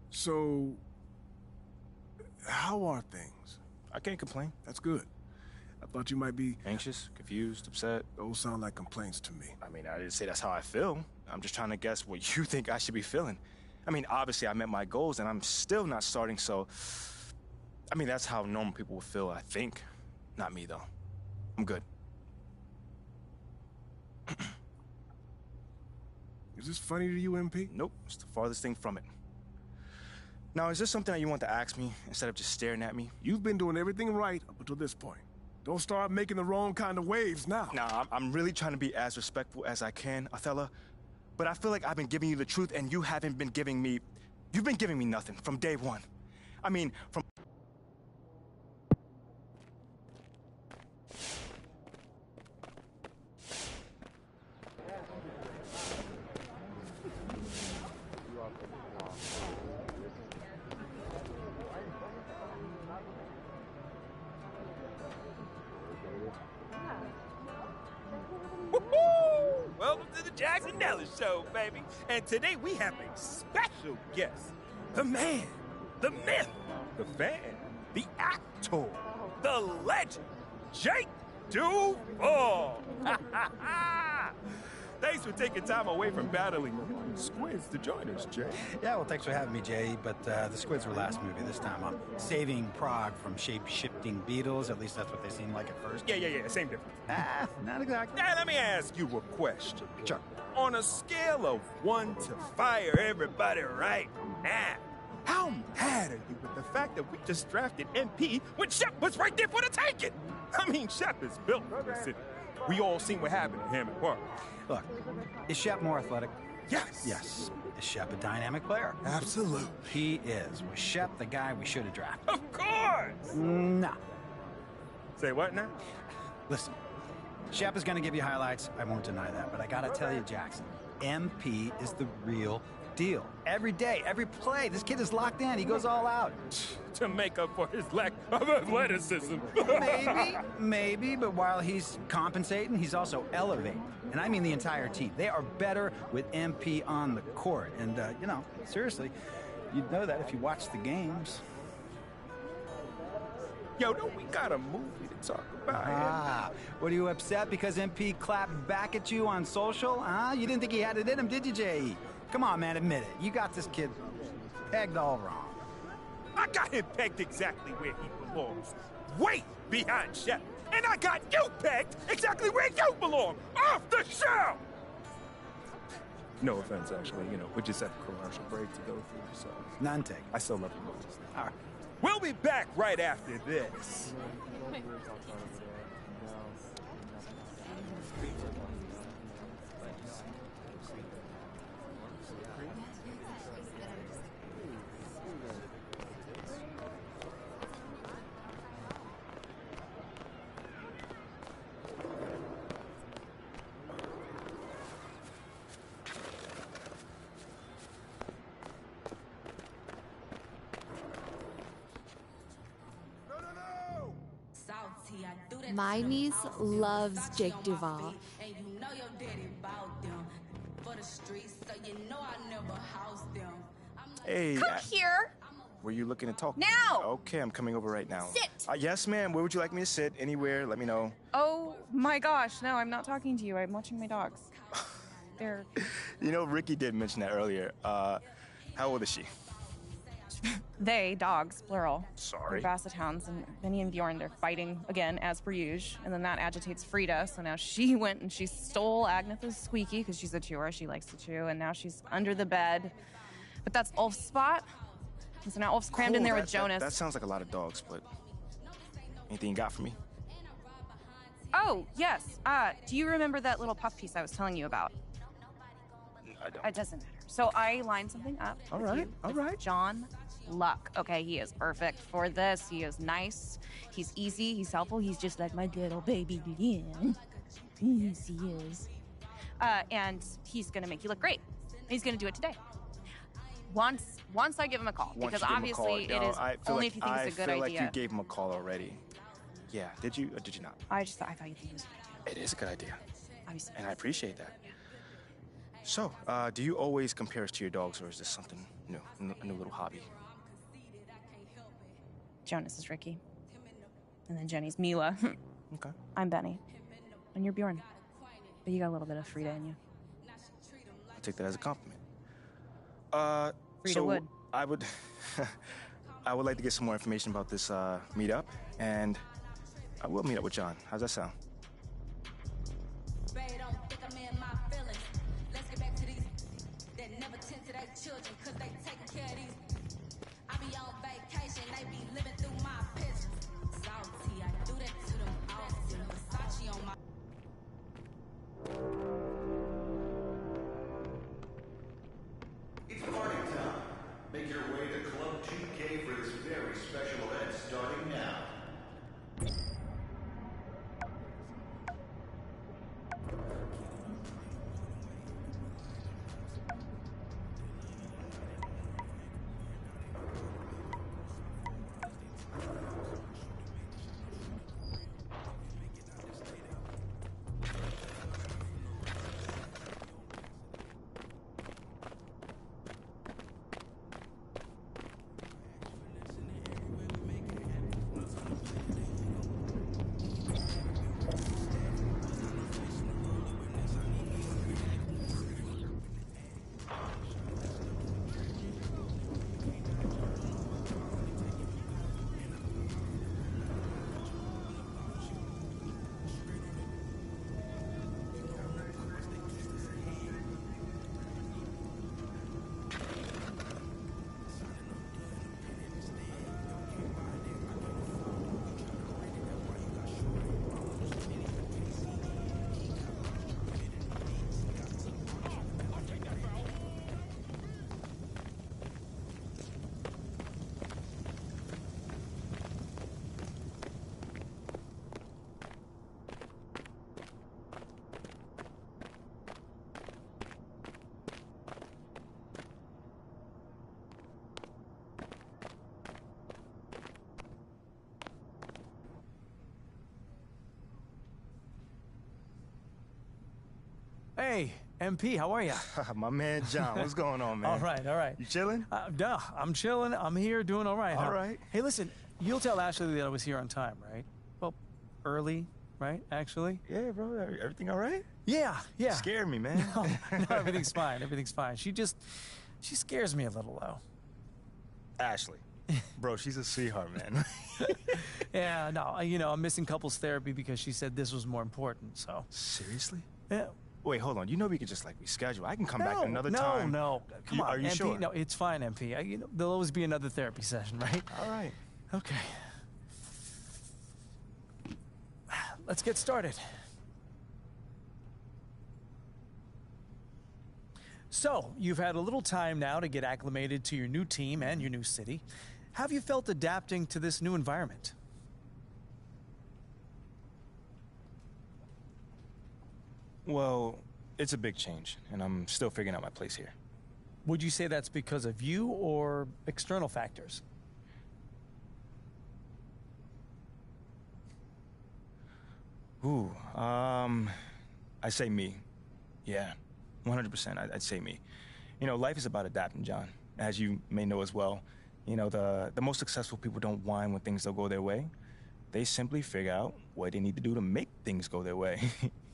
So, how are things? I can't complain. That's good. I thought you might be anxious, confused, upset. Those sound like complaints to me. I mean, I didn't say that's how I feel. I'm just trying to guess what you think I should be feeling. I mean, obviously I met my goals and I'm still not starting, so I mean, that's how normal people would feel, I think. Not me, though. I'm good. Is this funny to you, MP? Nope, it's the farthest thing from it. Now, is this something that you want to ask me instead of just staring at me? You've been doing everything right up until this point. Don't start making the wrong kind of waves now. Nah, I'm really trying to be as respectful as I can, Othello. But I feel like I've been giving you the truth and you haven't been giving me... You've been giving me nothing from day one. I mean, from... Welcome to the Jackson Nellis Show, baby. And today we have a special guest. The man, the myth, the fan, the actor, the legend, Jake Duval. Thanks for taking time away from battling squids to join us, Jay. Yeah, well, thanks for having me, Jay. But the squids were last movie. This time I'm saving Prague from shape-shifting beetles. At least that's what they seemed like at first. Yeah, same difference. Not exactly. Now, let me ask you a question. Sure. On a scale of 1 to fire everybody right now, how mad are you with the fact that we just drafted MP when Shep was right there for the taking? I mean, Shep is built for this city. We all seen what happened to him at work. Look, is Shep more athletic? Yes. Yes. Is Shep a dynamic player? Absolutely. He is. Was Shep the guy we should have drafted? Of course! No. Say what now? Listen, Shep is going to give you highlights. I won't deny that, but I got to tell you, Jackson, MP is the real deal. Every day, every play, this kid is locked in. He goes all out. To make up for his lack of athleticism. Maybe, but while he's compensating, he's also elevating. And I mean the entire team. They are better with MP on the court. And, you know, seriously, you'd know that if you watch the games. Yo, don't we got a movie to talk about? Ah, what, are you upset because MP clapped back at you on social? Huh? You didn't think he had it in him, did you, J.E.? Come on, man, admit it. You got this kid pegged all wrong. I got him pegged exactly where he belongs. Way behind Shep. And I got you pegged exactly where you belong. Off the show! No offense, actually. You know, we just have a commercial break to go through, so... None taken. I still love you, Moses. All right. We'll be back right after this. My niece loves Jake Duvall. Hey. Come here. Were you looking to talk? Now! Okay, I'm coming over right now. Sit! Yes, ma'am. Where would you like me to sit? Anywhere. Let me know. Oh my gosh, no, I'm not talking to you. I'm watching my dogs. They're... You know, Ricky did mention that earlier. How old is she? They, dogs, plural. Sorry. They're Basset Hounds, and Benny and Bjorn, they're fighting again, as per usual. And then that agitates Frida, so now she went and she stole Agnetha's Squeaky, because she's a chewer, she likes to chew, and now she's under the bed. But that's Ulf's spot. And so now Ulf's crammed in there with Jonas. That sounds like a lot of dogs, but anything you got for me? Oh, yes. Do you remember that little puff piece I was telling you about? I don't. It doesn't matter. So I lined something up. All right. John Luck. Okay, he is perfect for this. He is nice. He's easy. He's helpful. He's just like my little baby. Yes, he is. And he's gonna make you look great. He's gonna do it today. Once I give him a call, because obviously it is only if you think it's a good idea. I feel like you gave him a call already. Yeah. Did you or did you not? I thought you think it was a good idea. It is a good idea. Obviously. And I appreciate that. So, do you always compare us to your dogs, or is this something new, a new little hobby? Jonas is Ricky. And then Jenny's Mila. Okay. I'm Benny. And you're Bjorn. But you got a little bit of Frida in you. I'll take that as a compliment. Frida would. I would like to get some more information about this meetup, and I will meet up with John. How's that sound? It's party time. Make your way to Club GK for this very special event starting now. Hey, MP, how are you? My man John, what's going on, man? All right, all right. You chilling? No, I'm chilling. I'm here doing all right. All right. Hey, listen, you'll tell Ashley that I was here on time, right? Well, early, right, actually? Yeah, bro. Everything all right? Yeah. You scared me, man. No, everything's fine. Everything's fine. She scares me a little, though. Ashley. Bro, she's a sweetheart, man. Yeah, no, I'm missing couples therapy because she said this was more important, so. Seriously? Yeah. Wait, hold on. You know we could just, reschedule. I can come back another time. No. Come on, are you MP. sure? No, it's fine, MP. There'll always be another therapy session, right? All right. Okay. Let's get started. So, you've had a little time now to get acclimated to your new team and your new city. How have you felt adapting to this new environment? Well, it's a big change, and I'm still figuring out my place here. Would you say that's because of you or external factors? Ooh, I say me. Yeah, 100%, I'd say me. Life is about adapting, John. As you may know as well, the most successful people don't whine when things don't go their way. They simply figure out what they need to do to make things go their way.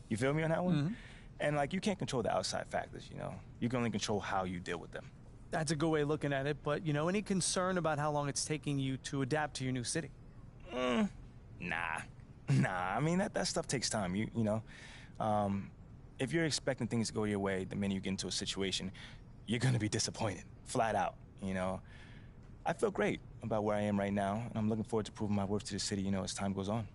You feel me on that one? Mm-hmm. And, you can't control the outside factors, You can only control how you deal with them. That's a good way of looking at it, but, any concern about how long it's taking you to adapt to your new city? Nah. I mean, that stuff takes time, if you're expecting things to go your way the minute you get into a situation, you're gonna be disappointed, flat out, I feel great about where I am right now, and I'm looking forward to proving my worth to the city, as time goes on.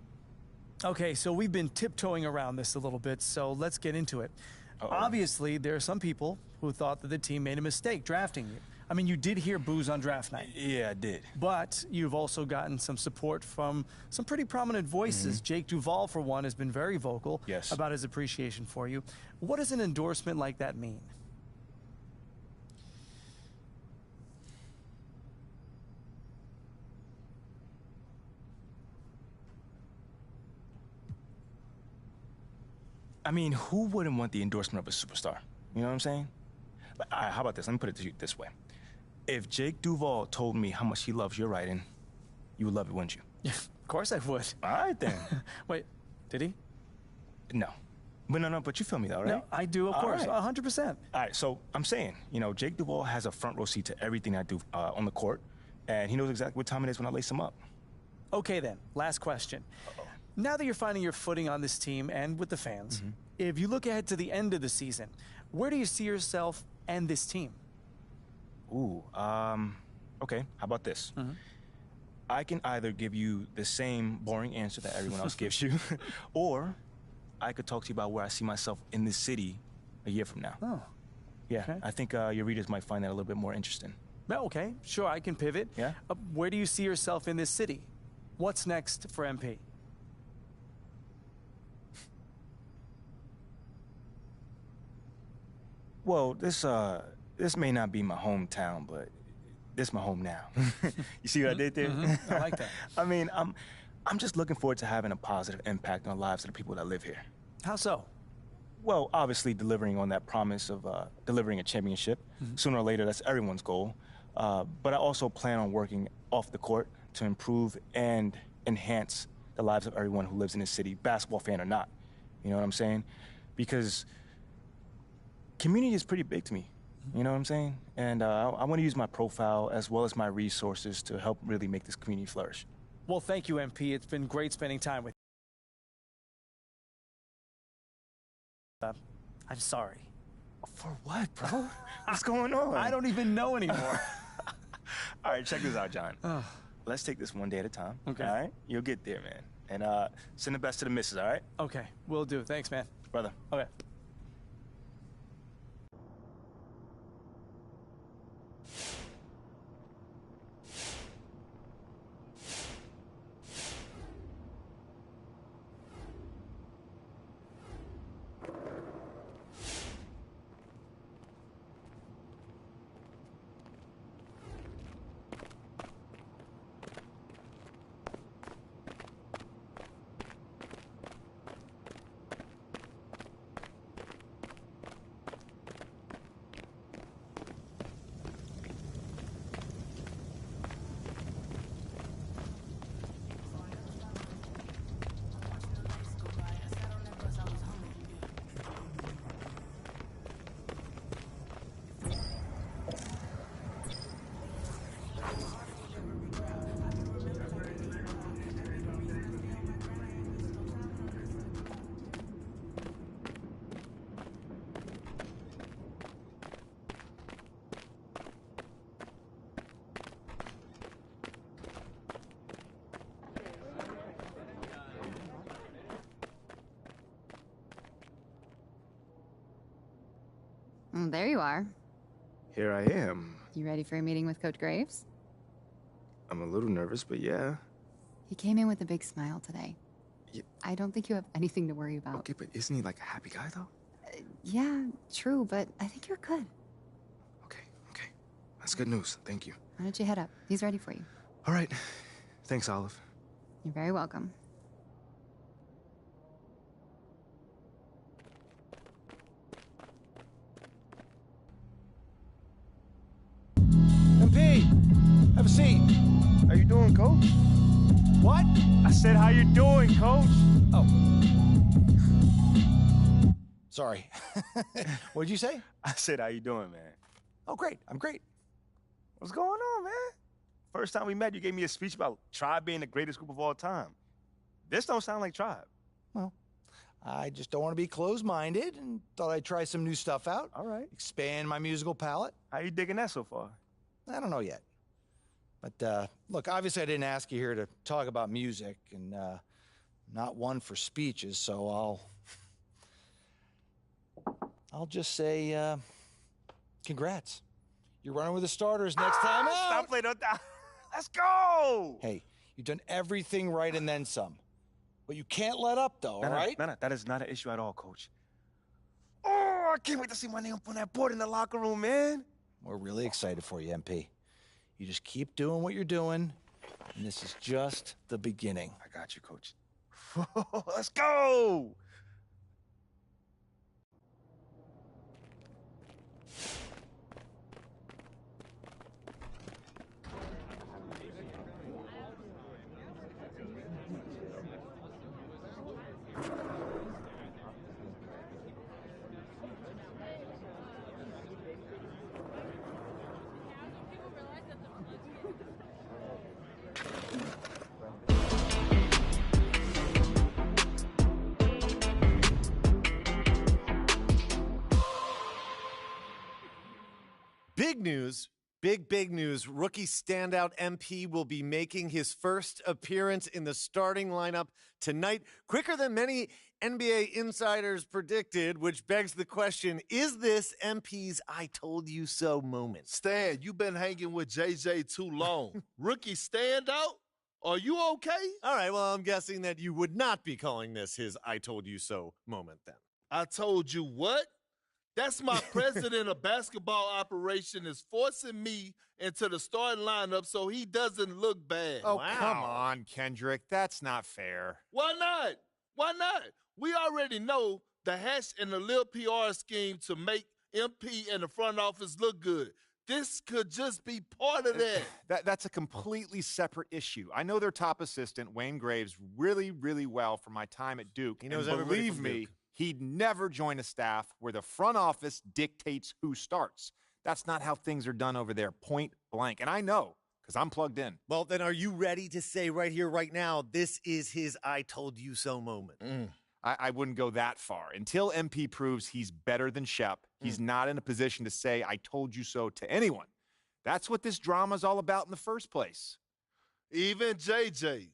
Okay, so we've been tiptoeing around this a little bit, so let's get into it. Obviously, there are some people who thought that the team made a mistake drafting you. I mean, you did hear boos on draft night. Yeah, I did. But you've also gotten some support from some pretty prominent voices. Mm-hmm. Jake Duvall, for one, has been very vocal about his appreciation for you. What does an endorsement like that mean? I mean, who wouldn't want the endorsement of a superstar? You know what I'm saying? All right, how about this? Let me put it to you this way. If Jake Duvall told me how much he loves your writing, you would love it, wouldn't you? Of course I would. All right, then. Wait, did he? No. But you feel me, though, right? No, I do, of course, 100%. All right, so I'm saying, Jake Duvall has a front row seat to everything I do on the court, and he knows exactly what time it is when I lace him up. Okay, then. Last question. Now that you're finding your footing on this team and with the fans, if you look ahead to the end of the season, where do you see yourself and this team? Ooh, okay, how about this? I can either give you the same boring answer that everyone else gives you, or I could talk to you about where I see myself in this city a year from now. Oh. Yeah, Okay. I think your readers might find that a little bit more interesting. Well, okay, sure, I can pivot. Yeah? Where do you see yourself in this city? What's next for MP? Well, this may not be my hometown, but this is my home now. You see what I did there? I like that. I mean, I'm just looking forward to having a positive impact on the lives of the people that live here. How so? Well, obviously delivering on that promise of delivering a championship. Sooner or later, that's everyone's goal. But I also plan on working off the court to improve and enhance the lives of everyone who lives in this city, basketball fan or not. You know what I'm saying? Because community is pretty big to me. You know what I'm saying? And I want to use my profile as well as my resources to help really make this community flourish. Well, thank you, MP. It's been great spending time with you. I'm sorry. For what, bro? What's going on? I don't even know anymore. All right, check this out, John. Let's take this one day at a time. Okay. All right? You'll get there, man. And send the best to the missus, all right? Okay, will do. Thanks, man. Brother. Okay. There you are. Here I am. You ready for a meeting with Coach Graves? I'm a little nervous, but yeah. He came in with a big smile today. Yeah. I don't think you have anything to worry about. Okay, but isn't he like a happy guy, though? Yeah, true, but I think you're good. Okay. That's good news. Thank you. Why don't you head up? He's ready for you. All right. Thanks, Olive. You're very welcome. MP, have a seat. How you doing, Coach? What? I said, how you doing, Coach? Oh. Sorry. What did you say? I said, how you doing, man? Oh, great. I'm great. What's going on, man? First time we met, you gave me a speech about Tribe being the greatest group of all time. This don't sound like Tribe. Well, I just don't want to be closed-minded and thought I'd try some new stuff out. All right. Expand my musical palette. How you digging that so far? I don't know yet. But, look, obviously I didn't ask you here to talk about music, and not one for speeches, so I'll just say, congrats. You're running with the starters next time out. Stop playing on that. Let's go. Hey, you've done everything right and then some. But you can't let up, though, all right? No, that is not an issue at all, Coach. Oh, I can't wait to see my name up on that board in the locker room, man. We're really excited for you, MP. You just keep doing what you're doing, and this is just the beginning. I got you, Coach. Let's go. Big news, big news. Rookie standout MP will be making his first appearance in the starting lineup tonight, quicker than many NBA insiders predicted, which begs the question, is this MP's I told you so moment? Stan, you've been hanging with JJ too long. Rookie standout? Are you okay? All right, well, I'm guessing that you would not be calling this his I told you so moment then. I told you what? That's my president of basketball operation is forcing me into the starting lineup so he doesn't look bad. Oh, wow. Come on, Kendrick. That's not fair. Why not? Why not? We already know the hash and the Lil PR scheme to make MP and the front office look good. This could just be part of that. That's a completely separate issue. I know their top assistant, Wayne Graves, really well from my time at Duke. He knows and everybody believe from me, Duke. He'd never join a staff where the front office dictates who starts. That's not how things are done over there, point blank. And I know, because I'm plugged in. Well, then are you ready to say right here, right now, this is his I told you so moment? I wouldn't go that far. Until MP proves he's better than Shep, he's not in a position to say, I told you so to anyone. That's what this drama's all about in the first place. Even JJ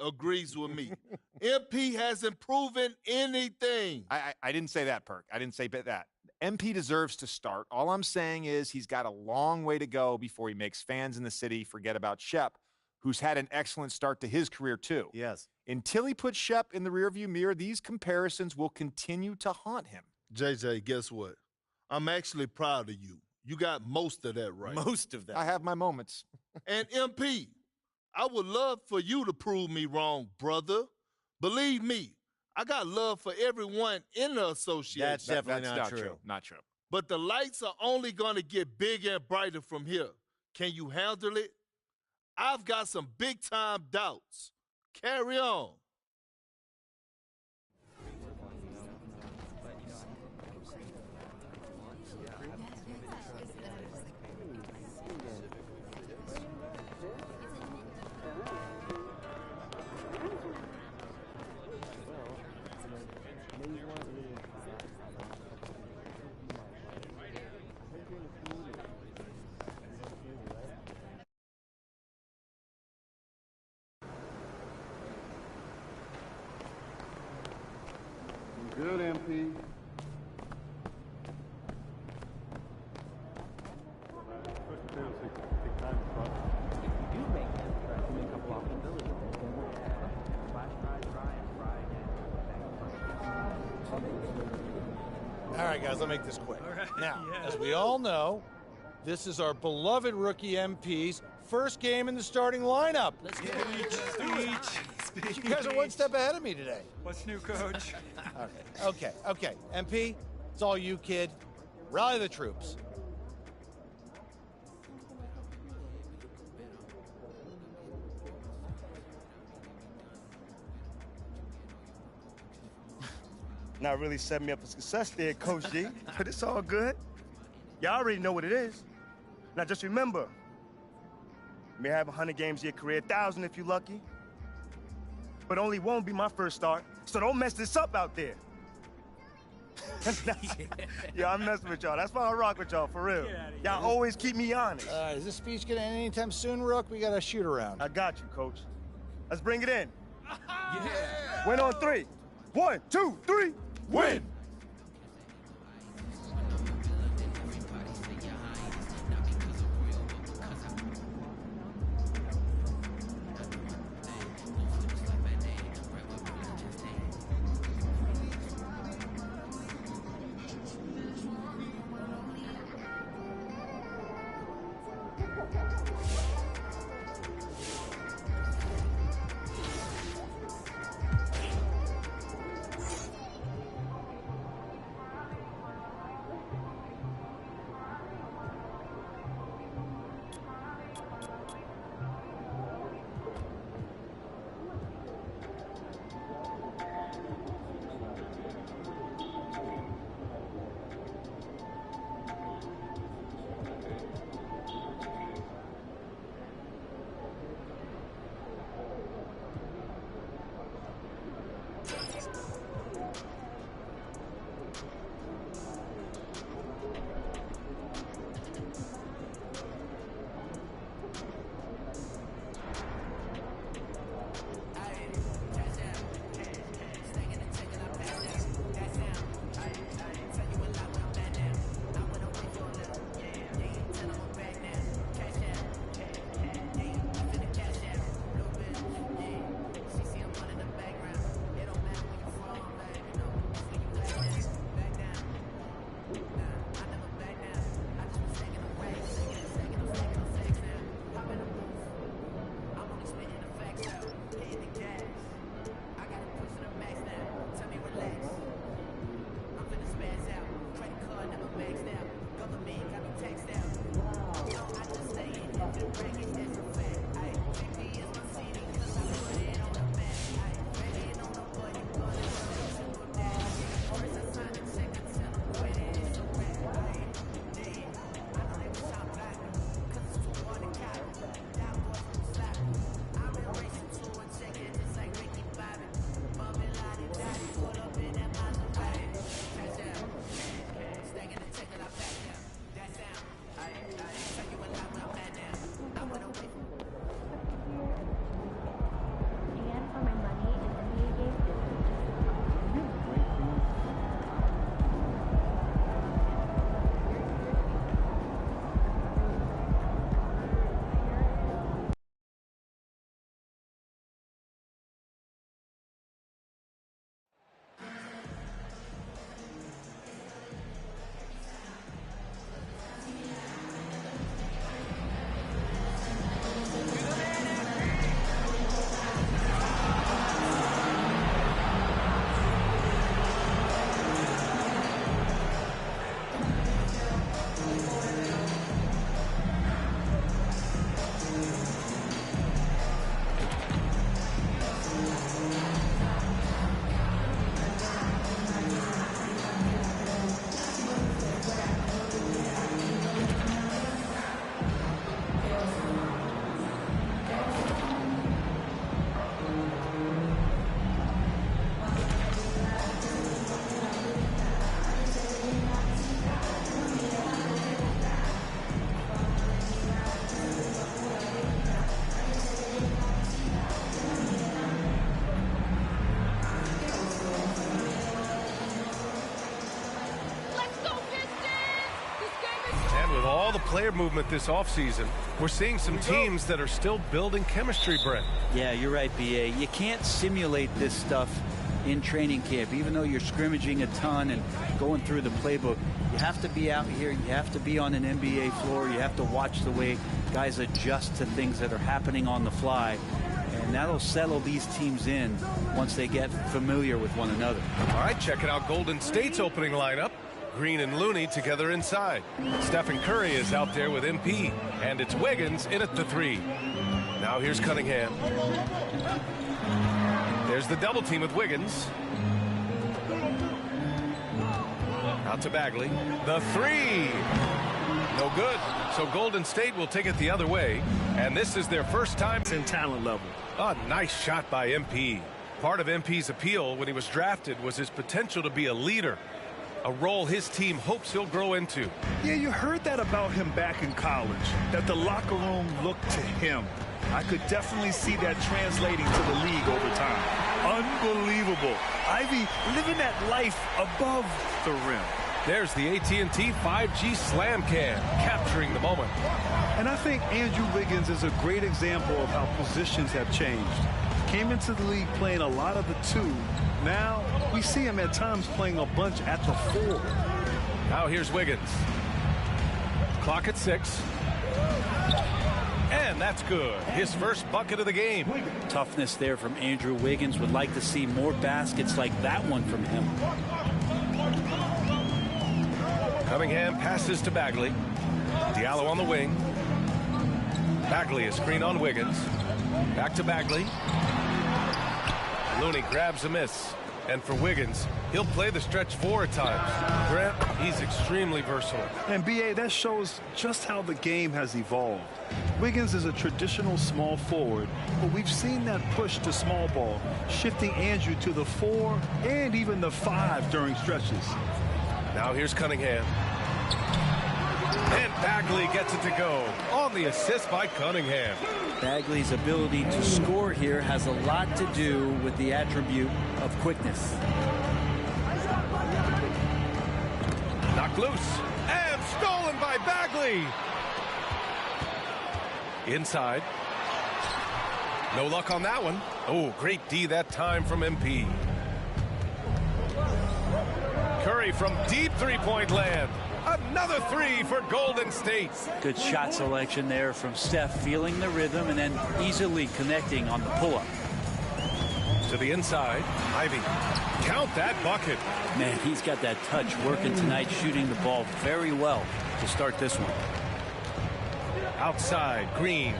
agrees with me. MP hasn't proven anything. I didn't say that, Perk. I didn't say that. MP deserves to start. All I'm saying is he's got a long way to go before he makes fans in the city forget about Shep, who's had an excellent start to his career, too. Yes. Until he puts Shep in the rearview mirror, these comparisons will continue to haunt him. JJ, guess what? I'm actually proud of you. You got most of that right. Most of that. I have my moments. And MP, I would love for you to prove me wrong, brother. Believe me, I got love for everyone in the association. That's definitely not true. Not true. But the lights are only going to get bigger and brighter from here. Can you handle it? I've got some big-time doubts. Carry on. Good, MP. All right, guys, let me make this quick. Now, as we all know, this is our beloved rookie MP's first game in the starting lineup. Let's go. Speech. You guys are one step ahead of me today. What's new, Coach? Okay. MP, it's all you, kid. Rally the troops. Not really setting me up for success there, Coach G, but it's all good. Y'all already know what it is. Now just remember, you may have 100 games in your career, 1,000 if you're lucky, but only one will be my first start, so don't mess this up out there. Yeah, I'm messing with y'all. That's why I rock with y'all, for real. Y'all always keep me honest. Is this speech gonna end anytime soon, Rook? We got a shoot around. I got you, Coach. Let's bring it in. Win on 3. 1, 2, 3, win! player movement this offseason, we're seeing some teams that are still building chemistry, Brent. Yeah, you're right, B.A. You can't simulate this stuff in training camp. Even though you're scrimmaging a ton and going through the playbook, you have to be out here. You have to be on an NBA floor. You have to watch the way guys adjust to things that are happening on the fly. And that'll settle these teams in once they get familiar with one another. All right, checking out Golden State's opening lineup. Green and Looney together inside. Stephen Curry is out there with MP. And it's Wiggins in at the 3. Now here's Cunningham. There's the double team with Wiggins. Out to Bagley. The 3. No good. So Golden State will take it the other way. And this is their first time in talent level. A nice shot by MP. Part of MP's appeal when he was drafted was his potential to be a leader. A role his team hopes he'll grow into. Yeah, you heard that about him back in college, that the locker room looked to him. I could definitely see that translating to the league over time. Unbelievable. Ivy living that life above the rim. There's the AT&T 5G Slam Cam, capturing the moment. And I think Andrew Wiggins is a great example of how positions have changed. Came into the league playing a lot of the 2. Now, we see him at times playing a bunch at the 4. Now here's Wiggins. Clock at 6. And that's good. His first bucket of the game. Toughness there from Andrew Wiggins. Would like to see more baskets like that one from him. Cunningham passes to Bagley. Diallo on the wing. Bagley is screen on Wiggins. Back to Bagley. Looney grabs a miss. And for Wiggins, he'll play the stretch 4 at times. Grant, he's extremely versatile. And B.A., that shows just how the game has evolved. Wiggins is a traditional small forward, but we've seen that push to small ball, shifting Andrew to the 4 and even the 5 during stretches. Now here's Cunningham. And Bagley gets it to go on the assist by Cunningham. Bagley's ability to score here has a lot to do with the attribute of quickness. Knocked loose and stolen by Bagley. Inside. No luck on that one. Oh, great D that time from MP. Curry from deep three-point land. Another 3 for Golden State. Good shot selection there from Steph, feeling the rhythm and then easily connecting on the pull-up. To the inside, Ivy. Count that bucket. Man, he's got that touch working tonight, shooting the ball very well to start this one. Outside, Green.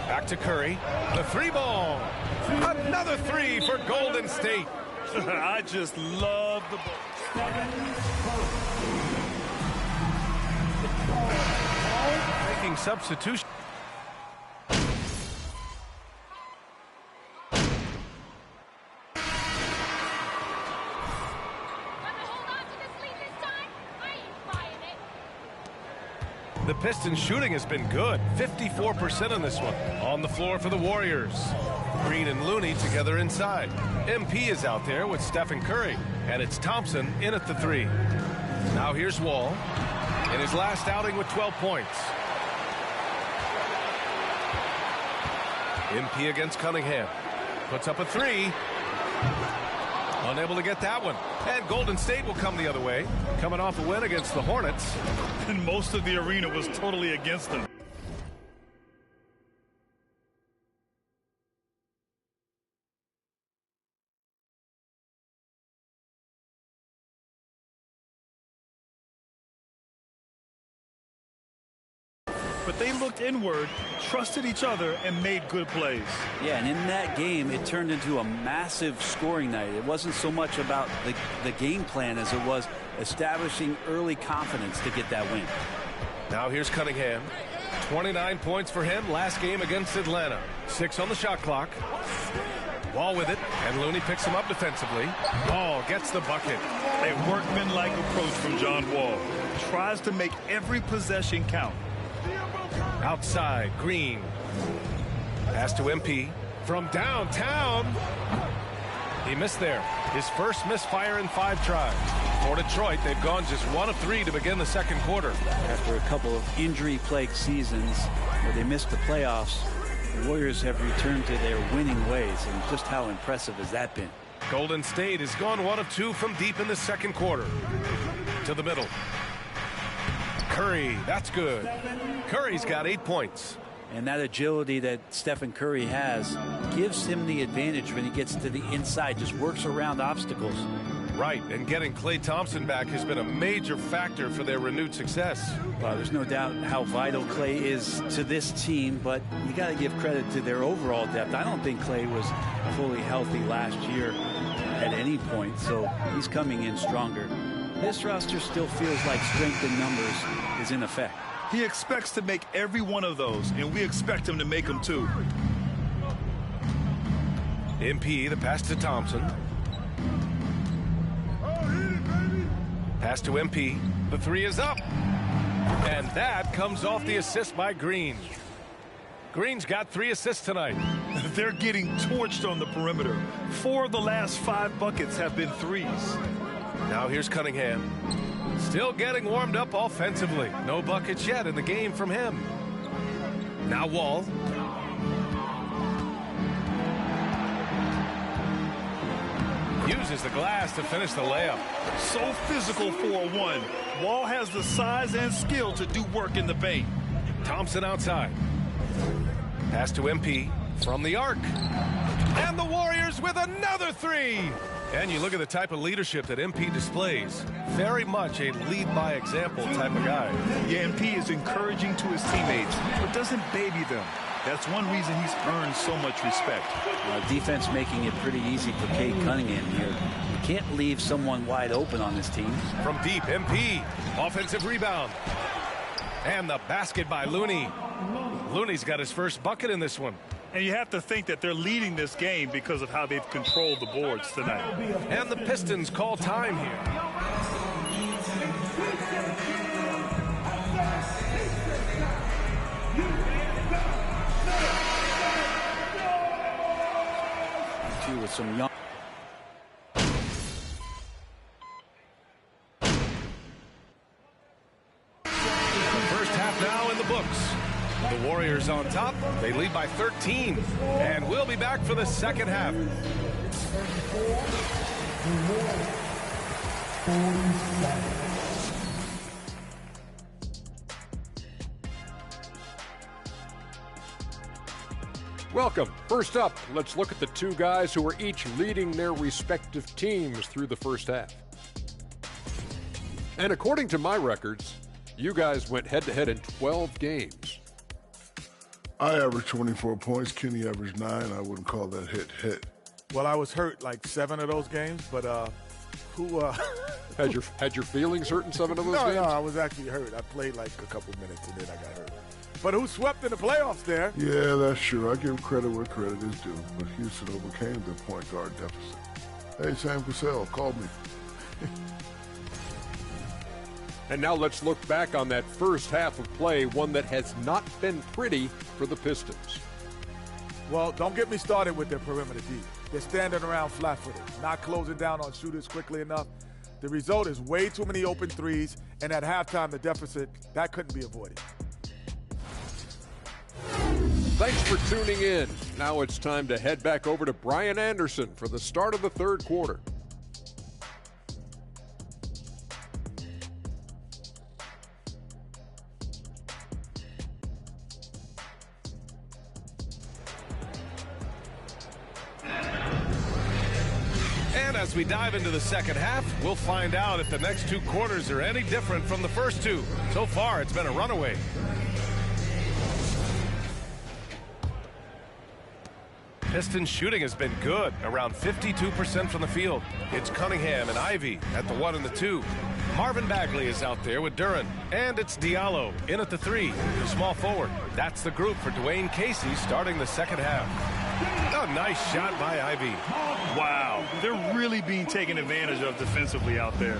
Back to Curry. The 3-ball. Another 3 for Golden State. I just love the ball. Making substitution. The Pistons shooting has been good. 54% on this one. On the floor for the Warriors. Green and Looney together inside. MP is out there with Stephen Curry. And it's Thompson in at the 3. Now here's Wall. In his last outing with 12 points. MP against Cunningham. Puts up a 3. Unable to get that one. And Golden State will come the other way. Coming off a win against the Hornets. And most of the arena was totally against them. But they looked inward, trusted each other, and made good plays. Yeah, and in that game, it turned into a massive scoring night. It wasn't so much about the game plan as it was establishing early confidence to get that win. Now here's Cunningham. 29 points for him last game against Atlanta. 6 on the shot clock. Wall with it, and Looney picks him up defensively. Wall gets the bucket. A workmanlike approach from John Wall. Tries to make every possession count. Outside, Green. Pass to MP. From downtown. He missed there. His first misfire in 5 tries. For Detroit, they've gone just 1 of 3 to begin the second quarter. After a couple of injury-plagued seasons where they missed the playoffs, The Warriors have returned to their winning ways, and just how impressive has that been? Golden State has gone 1 of 2 from deep in the second quarter. To the middle. Curry, that's good. Curry's got 8 points. And that agility that Stephen Curry has gives him the advantage when he gets to the inside, just works around obstacles. Right, and getting Klay Thompson back has been a major factor for their renewed success. Well, there's no doubt how vital Klay is to this team, but you got to give credit to their overall depth. I don't think Klay was fully healthy last year at any point, so he's coming in stronger. This roster still feels like strength in numbers is in effect. He expects to make every one of those, and we expect him to make them too. MP, the pass to Thompson. Pass to MP. The 3 is up. And that comes off the assist by Green. Green's got 3 assists tonight. They're getting torched on the perimeter. 4 of the last 5 buckets have been threes. Now here's Cunningham. Still getting warmed up offensively. No buckets yet in the game from him. Now Wall. Uses the glass to finish the layup. So physical for a 1. Wall has the size and skill to do work in the paint. Thompson outside. Pass to MP from the arc. And the Warriors with another 3. And you look at the type of leadership that MP displays. Very much a lead-by-example type of guy. Yeah, MP is encouraging to his teammates, but doesn't baby them. That's one reason he's earned so much respect. Defense making it pretty easy for Cade Cunningham here. You can't leave someone wide open on this team. From deep, MP. Offensive rebound. And the basket by Looney. Looney's got his first bucket in this one. And you have to think that they're leading this game because of how they've controlled the boards tonight. And the Pistons call time here. With some young. First half now in the books. The Warriors on top. They lead by 13. And we'll be back for the second half. Welcome. First up, let's look at the 2 guys who are each leading their respective teams through the first half. And according to my records, you guys went head-to-head in 12 games. I averaged 24 points. Kenny averaged 9. I wouldn't call that hit. Well, I was hurt like 7 of those games, but who had your feelings hurt in 7 of those games? No, I was actually hurt. I played like a couple minutes and then I got hurt. But who swept in the playoffs there? Yeah, that's true. I give credit where credit is due. But Houston overcame their point guard deficit. Hey, Sam Cassell, call me. And now let's look back on that first half of play, one that has not been pretty for the Pistons. Well, don't get me started with their perimeter D. They're standing around flat-footed, not closing down on shooters quickly enough. The result is way too many open threes, and at halftime, the deficit, that couldn't be avoided. Thanks for tuning in. Now it's time to head back over to Brian Anderson for the start of the third quarter. And as we dive into the second half, we'll find out if the next 2 quarters are any different from the first 2. So far, it's been a runaway. Pistons shooting has been good, around 52% from the field. It's Cunningham and Ivy at the 1 and the 2. Marvin Bagley is out there with Duren. And it's Diallo in at the 3, the small forward. That's the group for Dwayne Casey starting the second half. A nice shot by Ivy. Wow, they're really being taken advantage of defensively out there.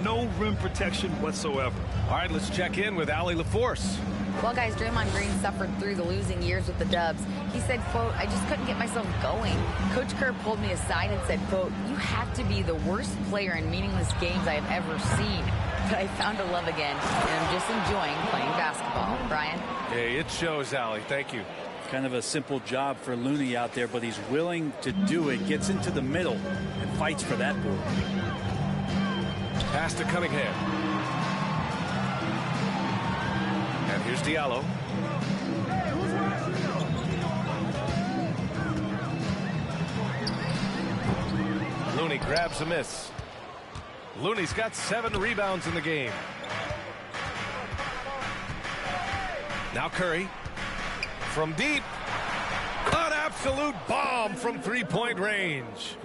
No rim protection whatsoever. All right, let's check in with Allie LaForce. Well, guys, Draymond Green suffered through the losing years with the Dubs. He said, quote, "I just couldn't get myself going." Coach Kerr pulled me aside and said, quote, "You have to be the worst player in meaningless games I have ever seen. But I found a love again, and I'm just enjoying playing basketball." Brian? Hey, it shows, Allie. Thank you. Kind of a simple job for Looney out there, but he's willing to do it. Gets into the middle and fights for that board. Pass to Cunningham. And here's Diallo. Looney grabs a miss. Looney's got 7 rebounds in the game. Now Curry. From deep. An absolute bomb from three-point range.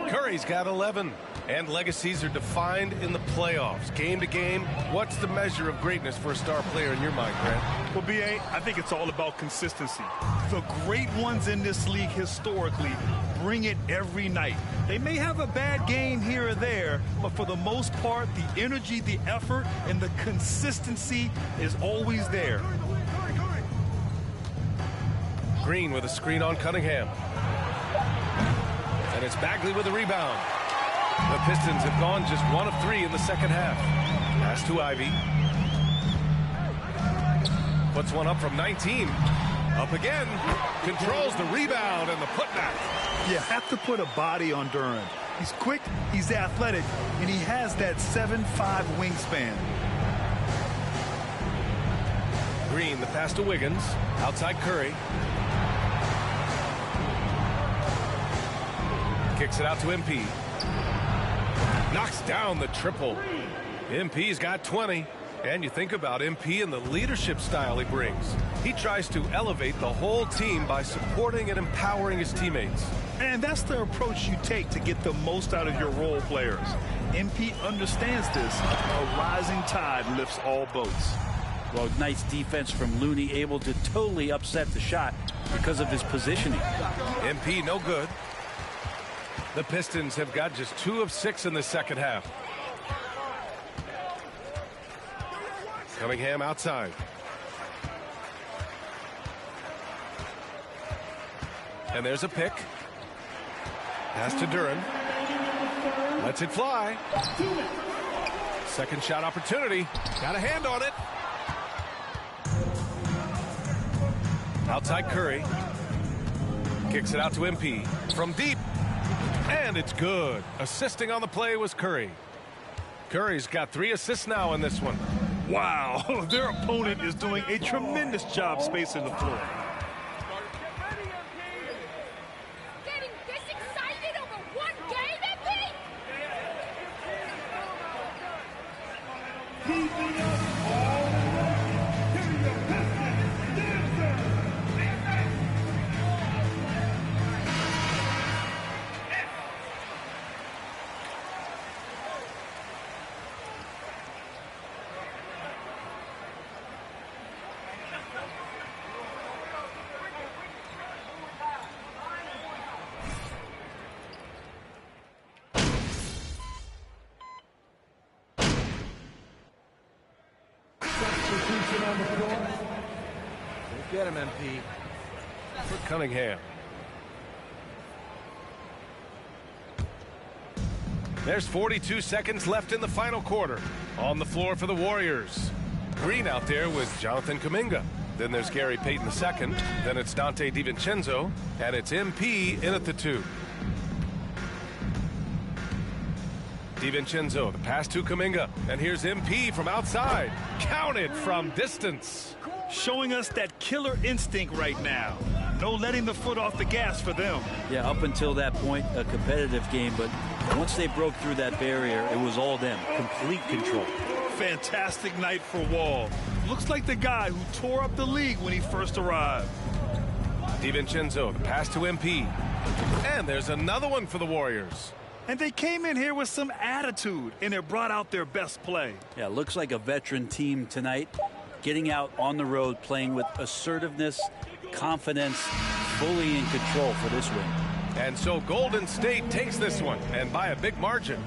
Curry's got 11. And legacies are defined in the playoffs. Game to game, what's the measure of greatness for a star player in your mind, Grant? Well, B.A., I think it's all about consistency. The great ones in this league historically bring it every night. They may have a bad game here or there, but for the most part, the energy, the effort, and the consistency is always there. Green with a screen on Cunningham. And it's Bagley with a rebound. The Pistons have gone just 1 of 3 in the second half. Pass to Ivy. Puts one up from 19. Up again. Controls the rebound and the putback. You have to put a body on Duren. He's quick, he's athletic, and he has that 7'5" wingspan. Green, the pass to Wiggins. Outside Curry. Kicks it out to MP. Knocks down the triple. MP's got 20. And you think about MP and the leadership style he brings. He tries to elevate the whole team by supporting and empowering his teammates. And that's the approach you take to get the most out of your role players. MP understands this. A rising tide lifts all boats. Well, nice defense from Looney, able to totally upset the shot because of his positioning. MP no good. The Pistons have got just 2 of 6 in the second half. Cunningham outside. And there's a pick. Pass to Duren. Lets it fly. Second shot opportunity. Got a hand on it. Outside Curry. Kicks it out to MP. From deep. And it's good. Assisting on the play was Curry. Curry's got 3 assists now in this one. Wow, their opponent is doing a tremendous job spacing the floor. Getting this excited over one game, MP? Keeping up all the way. Here we go, Get him, MP. For Cunningham. There's 42 seconds left in the final quarter. On the floor for the Warriors. Green out there with Jonathan Kuminga. Then there's Gary Payton II. Then it's Dante DiVincenzo. And it's MP in at the 2. DiVincenzo, the pass to Kuminga. And here's MP from outside. Counted from distance. Showing us that killer instinct right now. No letting the foot off the gas for them. Yeah, up until that point, a competitive game, but once they broke through that barrier, it was all them. Complete control. Fantastic night for Wall. Looks like the guy who tore up the league when he first arrived. DiVincenzo, the pass to MP. And there's another one for the Warriors. And they came in here with some attitude, and it brought out their best play. Yeah, looks like a veteran team tonight. Getting out on the road, playing with assertiveness, confidence, fully in control for this win. And so Golden State takes this one, and by a big margin.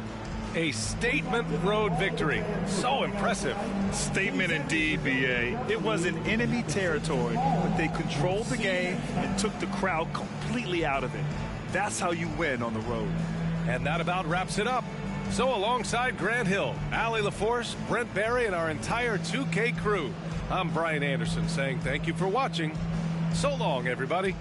A statement road victory. So impressive. Statement indeed, B.A. It was in enemy territory, but they controlled the game and took the crowd completely out of it. That's how you win on the road. And that about wraps it up. So alongside Grant Hill, Allie LaForce, Brent Barry, and our entire 2K crew, I'm Brian Anderson saying thank you for watching So long, everybody.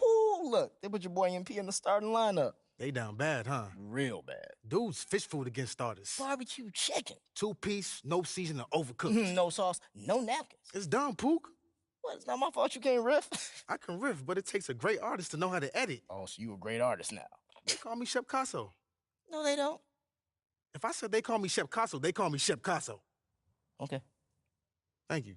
Ooh, look, they put your boy MP in the starting lineup. They down bad, huh? Real bad. Dude's fish food against starters. Barbecue chicken. 2-piece, no seasoning, overcooked. No sauce, no napkins. It's done, Pook. What, it's not my fault you can't riff? I can riff, but it takes a great artist to know how to edit. Oh, so you a great artist now. They call me Shep Casso. No, they don't. If I said they call me Shep Casso, they call me Shep Casso. Okay. Thank you.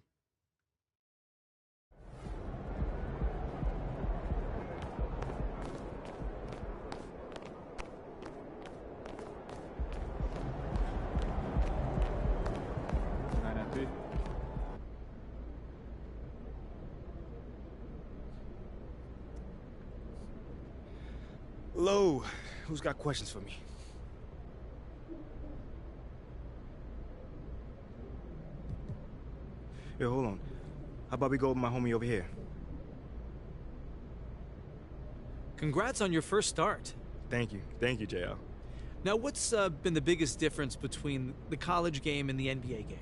Hello. Who's got questions for me? Yo, hold on. How about we go with my homie over here? Congrats on your first start. Thank you. Thank you, JL. Now, what's been the biggest difference between the college game and the NBA game?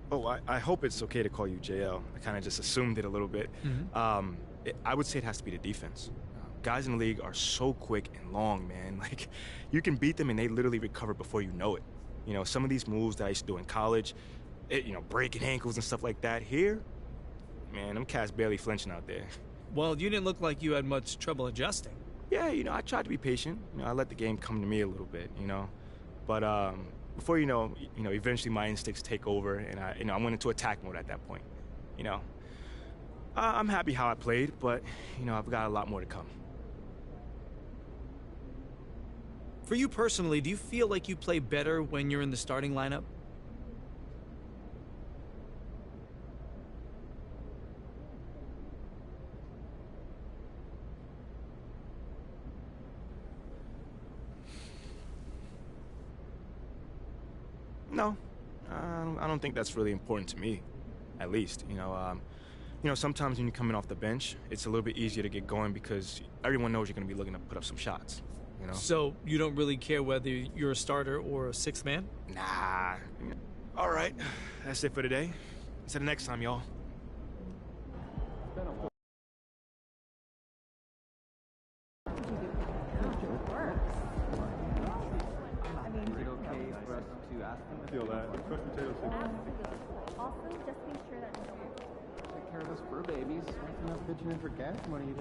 Oh, I hope it's okay to call you JL. I kind of just assumed it a little bit. I would say it has to be the defense. Guys in the league are so quick and long, man. Like, you can beat them and they literally recover before you know it. You know, some of these moves that I used to do in college, breaking ankles and stuff like that. Here, man, them cats barely flinching out there. Well, you didn't look like you had much trouble adjusting. Yeah, I tried to be patient. I let the game come to me a little bit, But, before eventually my instincts take over, and I went into attack mode at that point. I'm happy how I played, but I've got a lot more to come. For you personally, do you feel like you play better when you're in the starting lineup? No, I don't think that's really important to me, at least. Sometimes when you're coming off the bench, it's a little bit easier to get going because everyone knows you're going to be looking to put up some shots. So you don't really care whether you're a starter or a sixth man? Nah. All right, that's it for today. Until the next time, y'all. Feel that. Cooked potato soup. Also, just make sure that Take care of those fur babies. We're not pitching in for gas money,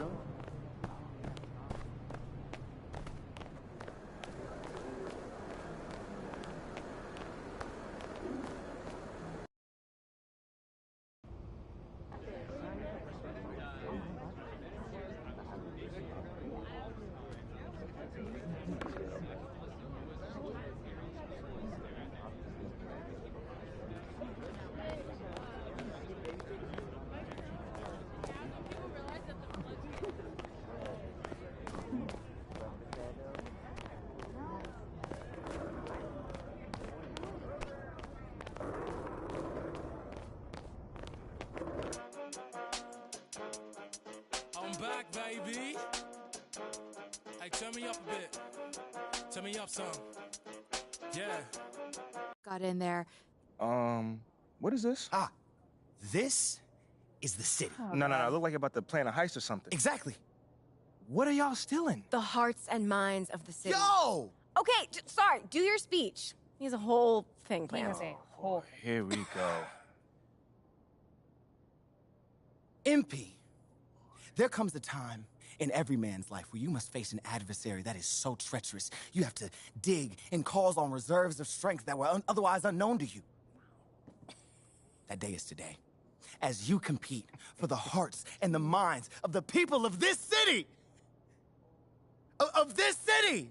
I'm back, baby. Hey, turn me up a bit. Turn me up some. Yeah. Got in there. What is this? This is the city. No. Look like you're about to plan a heist or something. Exactly. What are y'all stealing? The hearts and minds of the city. Yo! Okay, sorry, do your speech. He has a whole thing planned. Here we go. MP. There comes a time in every man's life where you must face an adversary that is so treacherous. You have to dig and calls on reserves of strength that were otherwise unknown to you. That day is today, as you compete for the hearts and the minds of the people of this city. Of this city!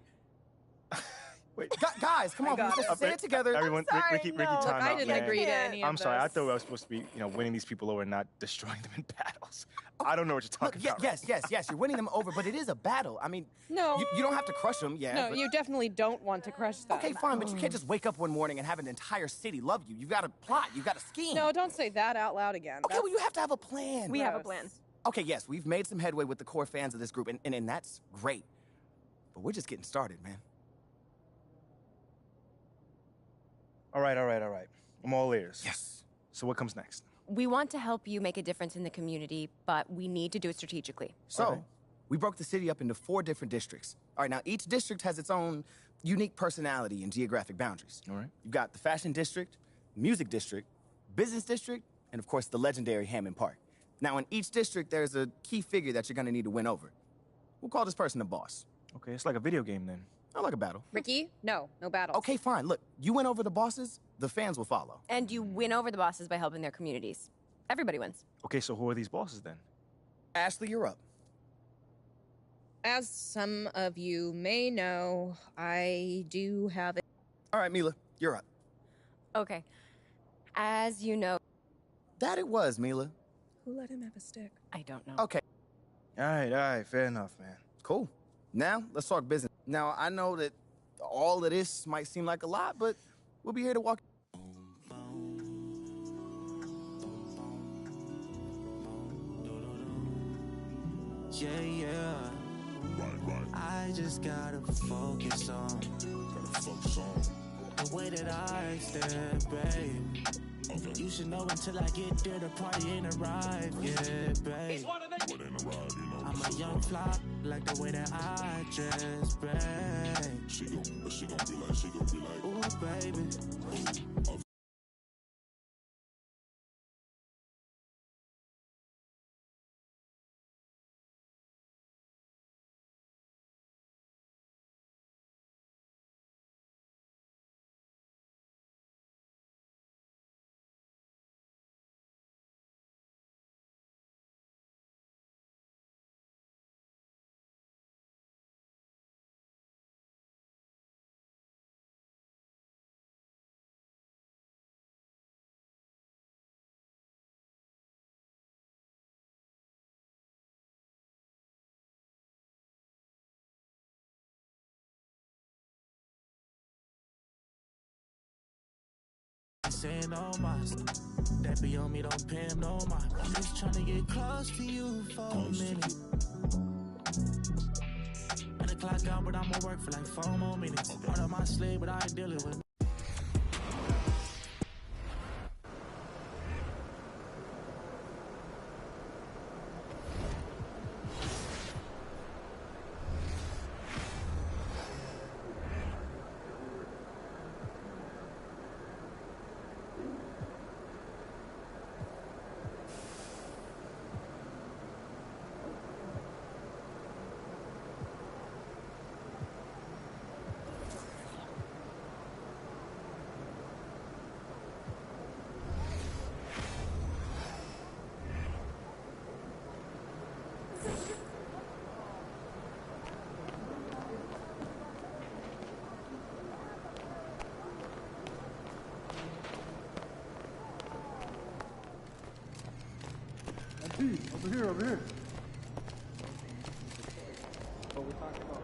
Wait. Guys, come on, let's say it together. Everyone, Ricky, time I out, didn't man. agree to any of I'm sorry. I this. thought I was supposed to be, winning these people over and not destroying them in battles. I don't know what you're talking about. Yes, you're winning them over, but it is a battle. I mean, No. you don't have to crush them, No, but- you definitely don't want to crush them. Okay, fine, but you can't just wake up one morning and have an entire city love you. You've got to plot. You've got to scheme. No, don't say that out loud again. Okay, well, you have to have a plan. We have a plan. Okay, yes, we've made some headway with the core fans of this group, and that's great. But we're just getting started, man. All right. I'm all ears. Yes. So what comes next? We want to help you make a difference in the community, but we need to do it strategically. So, we broke the city up into 4 different districts. All right, now each district has its own unique personality and geographic boundaries. All right. You've got the fashion district, music district, business district, and of course the legendary Hammond Park. Now in each district, there's a key figure that you're gonna need to win over. We'll call this person the boss. Okay, it's like a video game then. Not like a battle. Ricky, no battles. Okay, fine. Look, you win over the bosses, the fans will follow. And you win over the bosses by helping their communities. Everybody wins. Okay, so who are these bosses then? Ashley, you're up. As some of you may know, I do have it. All right, Mila, you're up. Okay. As you know... That it was, Mila. Who let him have a stick? I don't know. Okay. All right, fair enough, man. Cool. Now, let's talk business. Now, I know that all of this might seem like a lot, but we'll be here to walk... Yeah. Right. I just gotta focus on the way that I stand, babe. Okay. You should know until I get there, the party ain't arrived, yeah, babe. I'm a young fly, like the way that I dress, babe. She gon' be like, ooh, baby. Saying no mas, that be on me, don't pay him no mind. I'm just trying to get close to you for a minute. And the clock out, but I'ma work for like 4 more minutes. Out of my sleep, but I ain't dealing with me. Over here. What we're talking about.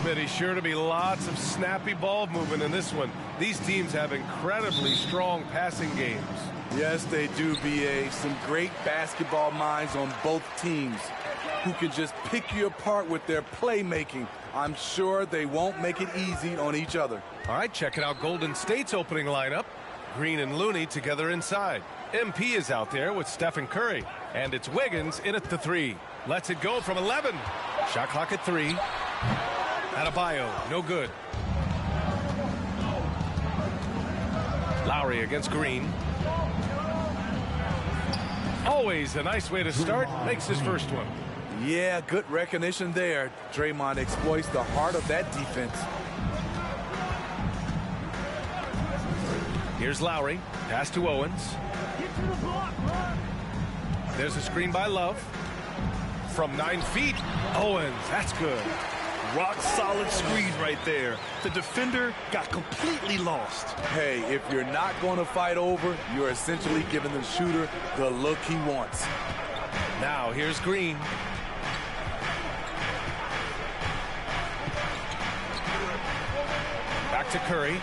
Smitty, sure to be lots of snappy ball movement in this one. These teams have incredibly strong passing games. Yes, they do, B.A. Some great basketball minds on both teams who can just pick you apart with their playmaking. I'm sure they won't make it easy on each other. All right, checking out Golden State's opening lineup. Green and Looney together inside. MP is out there with Stephen Curry. And it's Wiggins in at the 3. Lets it go from 11. Shot clock at 3. Adebayo, no good. Lowry against Green. Always a nice way to start. Makes his first one. Yeah, good recognition there. Draymond exploits the heart of that defense. Here's Lowry. Pass to Owens. There's a screen by Love. From 9 feet, Owens. That's good. Rock solid screen right there. The defender got completely lost. Hey, if you're not going to fight over, you're essentially giving the shooter the look he wants. Now here's Green. Back to Curry.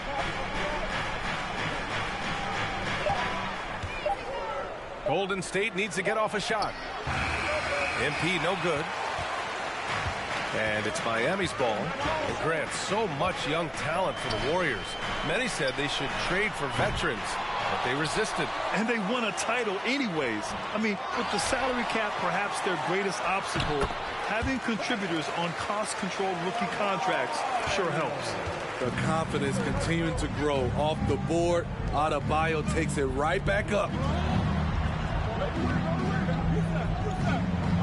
Golden State needs to get off a shot. MP no good. And it's Miami's ball. And Grant, so much young talent for the Warriors. Many said they should trade for veterans, but they resisted. And they won a title anyways. I mean, with the salary cap perhaps their greatest obstacle, having contributors on cost-controlled rookie contracts sure helps. The confidence continuing to grow off the board. Adebayo takes it right back up.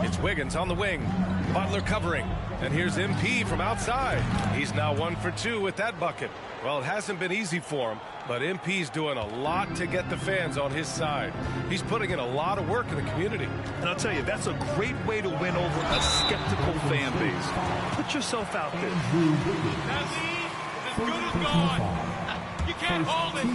It's Wiggins on the wing. Butler covering. And here's MP from outside. He's now 1 for 2 with that bucket. Well, it hasn't been easy for him, but MP's doing a lot to get the fans on his side. He's putting in a lot of work in the community. And I'll tell you, that's a great way to win over a skeptical fan base. Put yourself out there. As good as gone. You can't hold it.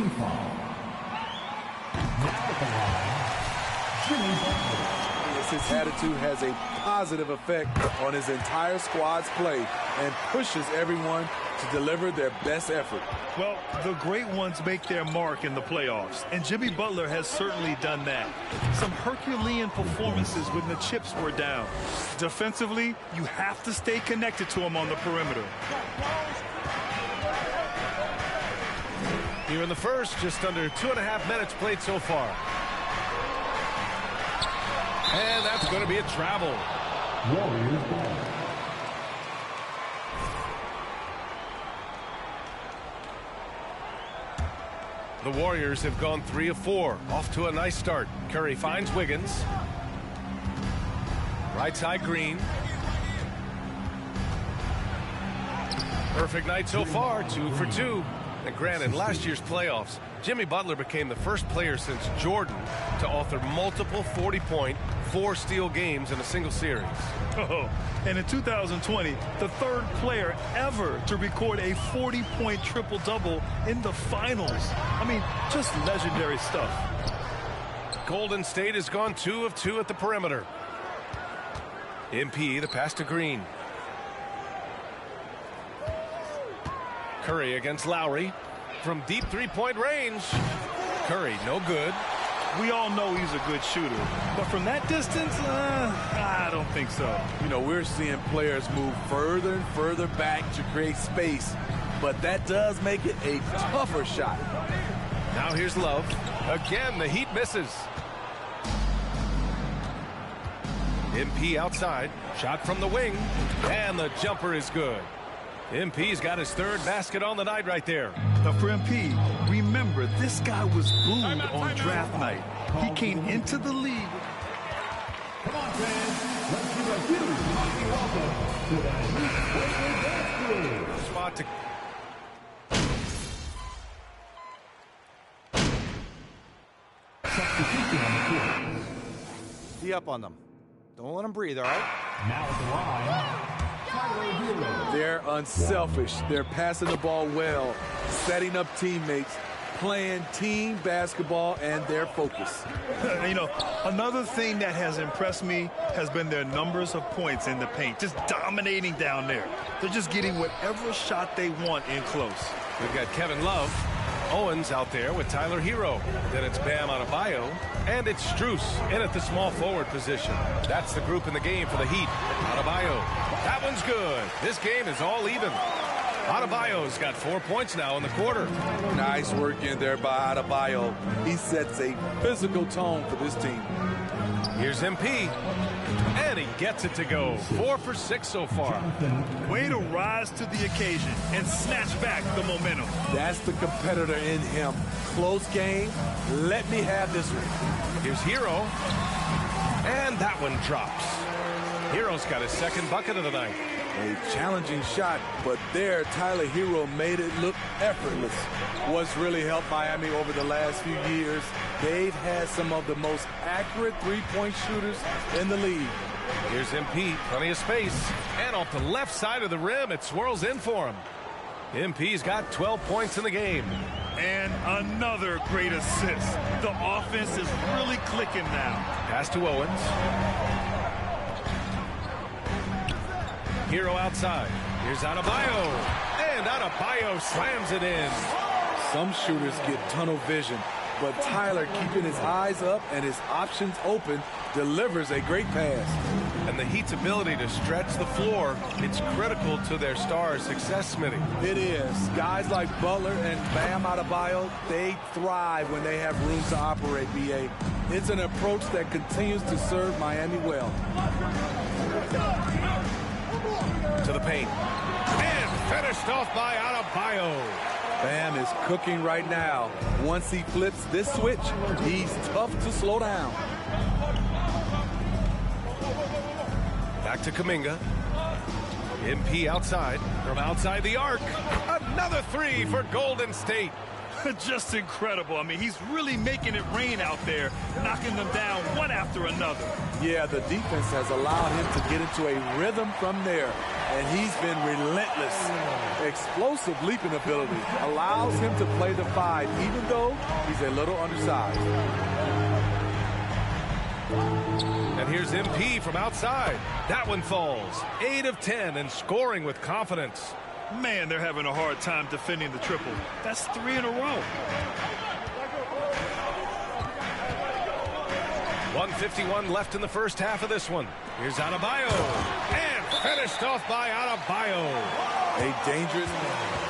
His attitude has a positive effect on his entire squad's play and pushes everyone to deliver their best effort. Well, the great ones make their mark in the playoffs, and Jimmy Butler has certainly done that. Some Herculean performances when the chips were down. Defensively, you have to stay connected to him on the perimeter. Here in the first, just under 2.5 minutes played so far. And that's going to be a travel. The Warriors have gone 3 of 4. Off to a nice start. Curry finds Wiggins. Right side Green. Perfect night so far, 2 for 2. And granted, last year's playoffs, Jimmy Butler became the first player since Jordan to author multiple 40-point, 4-steal games in a single series. Oh, and in 2020, the third player ever to record a 40-point triple-double in the finals. I mean, just legendary stuff. Golden State has gone 2 of 2 at the perimeter. MP, the pass to Green. Curry against Lowry from deep 3-point range. Curry, no good. We all know he's a good shooter, but from that distance, I don't think so. You know, we're seeing players move further and further back to create space, but that does make it a tougher shot. Now here's Love. Again, the Heat misses. MP outside. Shot from the wing, and the jumper is good. MP's got his third basket on the night right there. But for MP, remember, this guy was booed on draft night. He came into the league. Come on, fans. Let's give a huge welcome to the Heat Basket. Spot to... Substitution on the court. Tee up on them. Don't let them breathe, all right? Now at the line. They're unselfish. They're passing the ball well, setting up teammates, playing team basketball and their focus. You know, another thing that has impressed me has been their numbers of points in the paint, just dominating down there. They're just getting whatever shot they want in close. We've got Kevin Love. Owens out there with Tyler Hero. Then it's Bam Adebayo. And it's Strus in at the small forward position. That's the group in the game for the Heat. Adebayo. That one's good. This game is all even. Adebayo's got 4 points now in the quarter. Nice work in there by Adebayo. He sets a physical tone for this team. Here's MP. And he gets it to go. 4 for 6 so far. Way to rise to the occasion and snatch back the momentum. That's the competitor in him. Close game. Let me have this one. Here's Hero. And that one drops. Hero's got his second bucket of the night. A challenging shot, but there Tyler Hero made it look effortless. What's really helped Miami over the last few years, they've had some of the most accurate three-point shooters in the league. Here's MP, plenty of space. And off the left side of the rim, it swirls in for him. MP's got 12 points in the game. And another great assist. The offense is really clicking now. Pass to Owens. Hero outside. Here's Adebayo. And Adebayo slams it in. Some shooters get tunnel vision, but Tyler, keeping his eyes up and his options open, delivers a great pass. And the Heat's ability to stretch the floor, it's critical to their stars' success, Smitty. It is. Guys like Butler and Bam Adebayo, they thrive when they have room to operate, B.A. It's an approach that continues to serve Miami well. To the paint. And finished off by Adebayo. Bam is cooking right now. Once he flips this switch, he's tough to slow down. Back to Kuminga. MP outside. From outside the arc. Another three for Golden State. Just incredible. I mean, he's really making it rain out there, knocking them down one after another. Yeah, the defense has allowed him to get into a rhythm from there, and he's been relentless. Explosive leaping ability allows him to play the 5, even though he's a little undersized. And here's MP from outside. That one falls. 8 of 10 and scoring with confidence. Man, they're having a hard time defending the triple. That's 3 in a row. 1:51 left in the first half of this one. Here's Adebayo. And finished off by Adebayo. A dangerous man.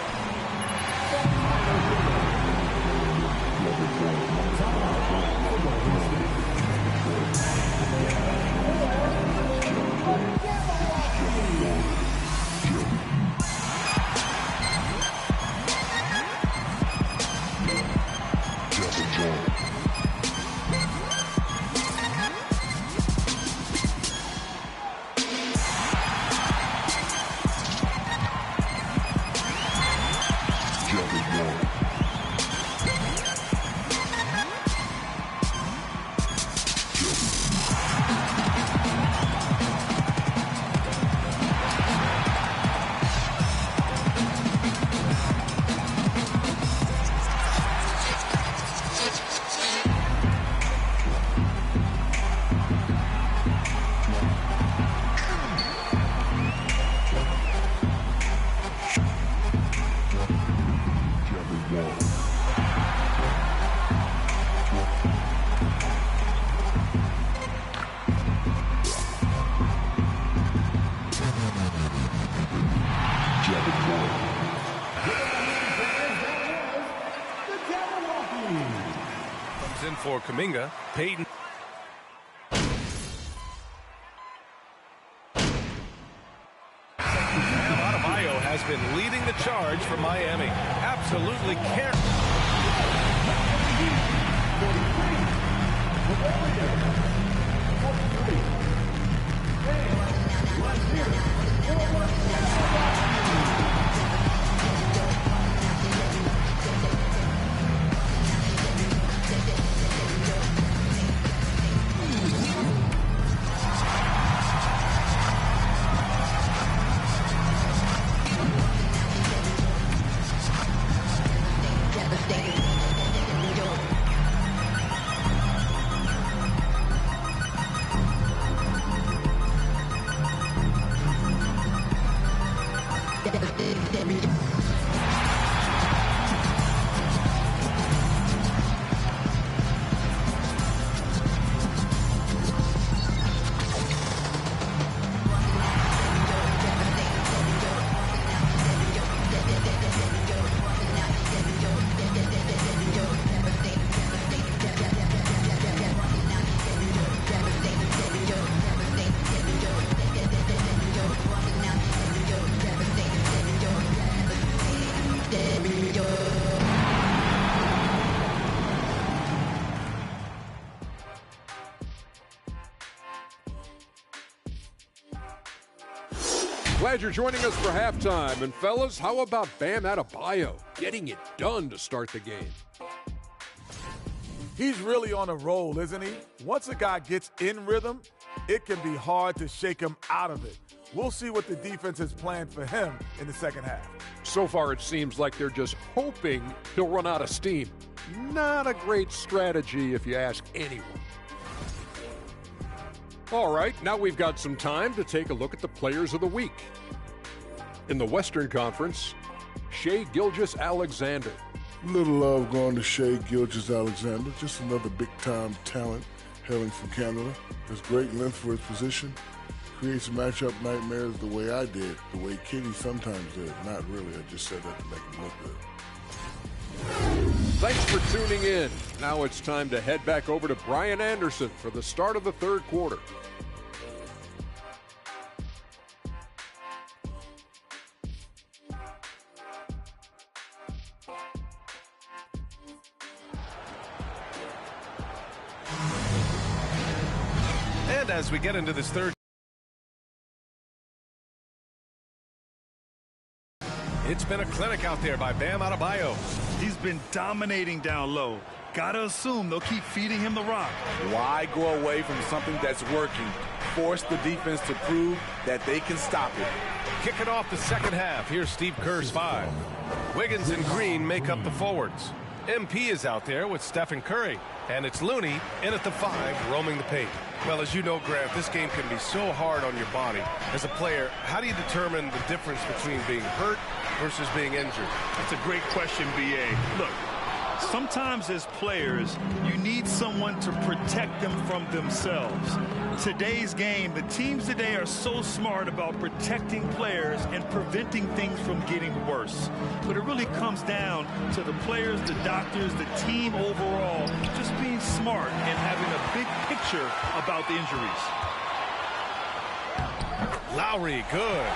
Comes in for Kuminga. Payton. Adebayo has been leading the charge for Miami. Absolutely can't. Glad you're joining us for halftime. And fellas, how about Bam Adebayo getting it done to start the game? He's really on a roll, isn't he? Once a guy gets in rhythm, it can be hard to shake him out of it. We'll see what the defense has planned for him in the second half. So far, it seems like they're just hoping he'll run out of steam. Not a great strategy if you ask anyone. All right, now we've got some time to take a look at the players of the week. In the Western Conference, Shai Gilgeous-Alexander. Little love going to Shai Gilgeous-Alexander, just another big-time talent hailing from Canada. Has great length for his position. Creates matchup nightmares the way I did, the way Kitty sometimes did. Not really, I just said that to make him look good. Thanks for tuning in. Now it's time to head back over to Brian Anderson for the start of the third quarter. And as we get into this third, it's been a clinic out there by Bam Adebayo. He's been dominating down low. Gotta assume they'll keep feeding him the rock. Why go away from something that's working? Force the defense to prove that they can stop it. Kicking off the second half, here's Steve Kerr's 5. Wiggins and Green make up the forwards. MP is out there with Stephen Curry. And it's Looney in at the 5, roaming the paint. Well, as you know, Grant, this game can be so hard on your body. As a player, how do you determine the difference between being hurt versus being injured? That's a great question, B.A. Look, sometimes as players, you need someone to protect them from themselves. Today's game, the teams today are so smart about protecting players and preventing things from getting worse. But it really comes down to the players, the doctors, the team overall, just being smart and having a big picture about the injuries. Lowry, good.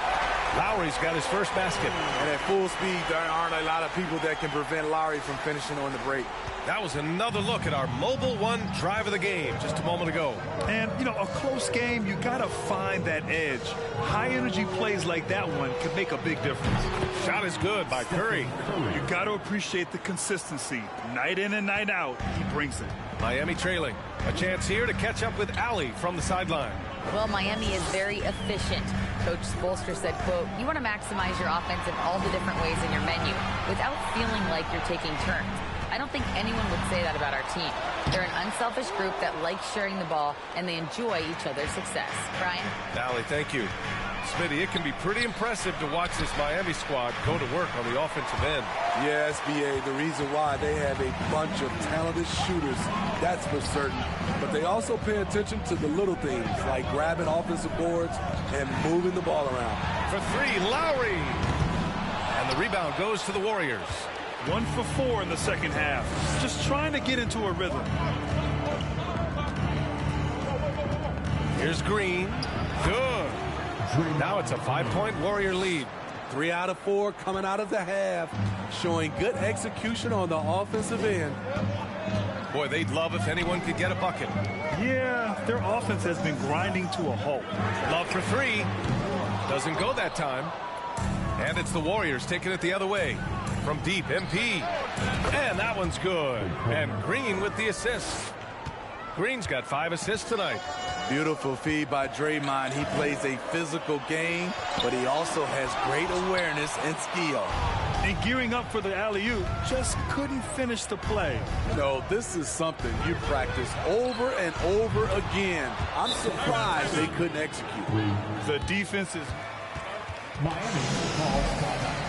Lowry's got his first basket. And at full speed, there aren't a lot of people that can prevent Lowry from finishing on the break. That was another look at our Mobile One drive of the game just a moment ago. And, you know, a close game, you got to find that edge. High-energy plays like that one can make a big difference. Shot is good by Curry. You got to appreciate the consistency. Night in and night out, he brings it. Miami trailing. A chance here to catch up with Allie from the sideline. Well, Miami is very efficient. Coach Spoelstra said, quote, you want to maximize your offense in all the different ways in your menu without feeling like you're taking turns. I don't think anyone would say that about our team. They're an unselfish group that likes sharing the ball, and they enjoy each other's success. Brian? Allie, thank you. Smitty, it can be pretty impressive to watch this Miami squad go to work on the offensive end. Yes, B.A., the reason why they have a bunch of talented shooters, that's for certain. But they also pay attention to the little things, like grabbing offensive boards and moving the ball around. For 3, Lowry. And the rebound goes to the Warriors. 1 for 4 in the second half. Just trying to get into a rhythm. Here's Green. Good. Now it's a 5-point Warrior lead. 3 out of 4 coming out of the half, showing good execution on the offensive end. Boy, they'd love if anyone could get a bucket. Yeah, their offense has been grinding to a halt. Love for 3. Doesn't go that time. And it's the Warriors taking it the other way. From deep, MP. And that one's good. And Green with the assist. Green's got 5 assists tonight. Beautiful feed by Draymond. He plays a physical game, but he also has great awareness and skill. And gearing up for the alley-oop, just couldn't finish the play. No, this is something you practice over and over again. I'm surprised they couldn't execute. The defense is... Miami calls timeout.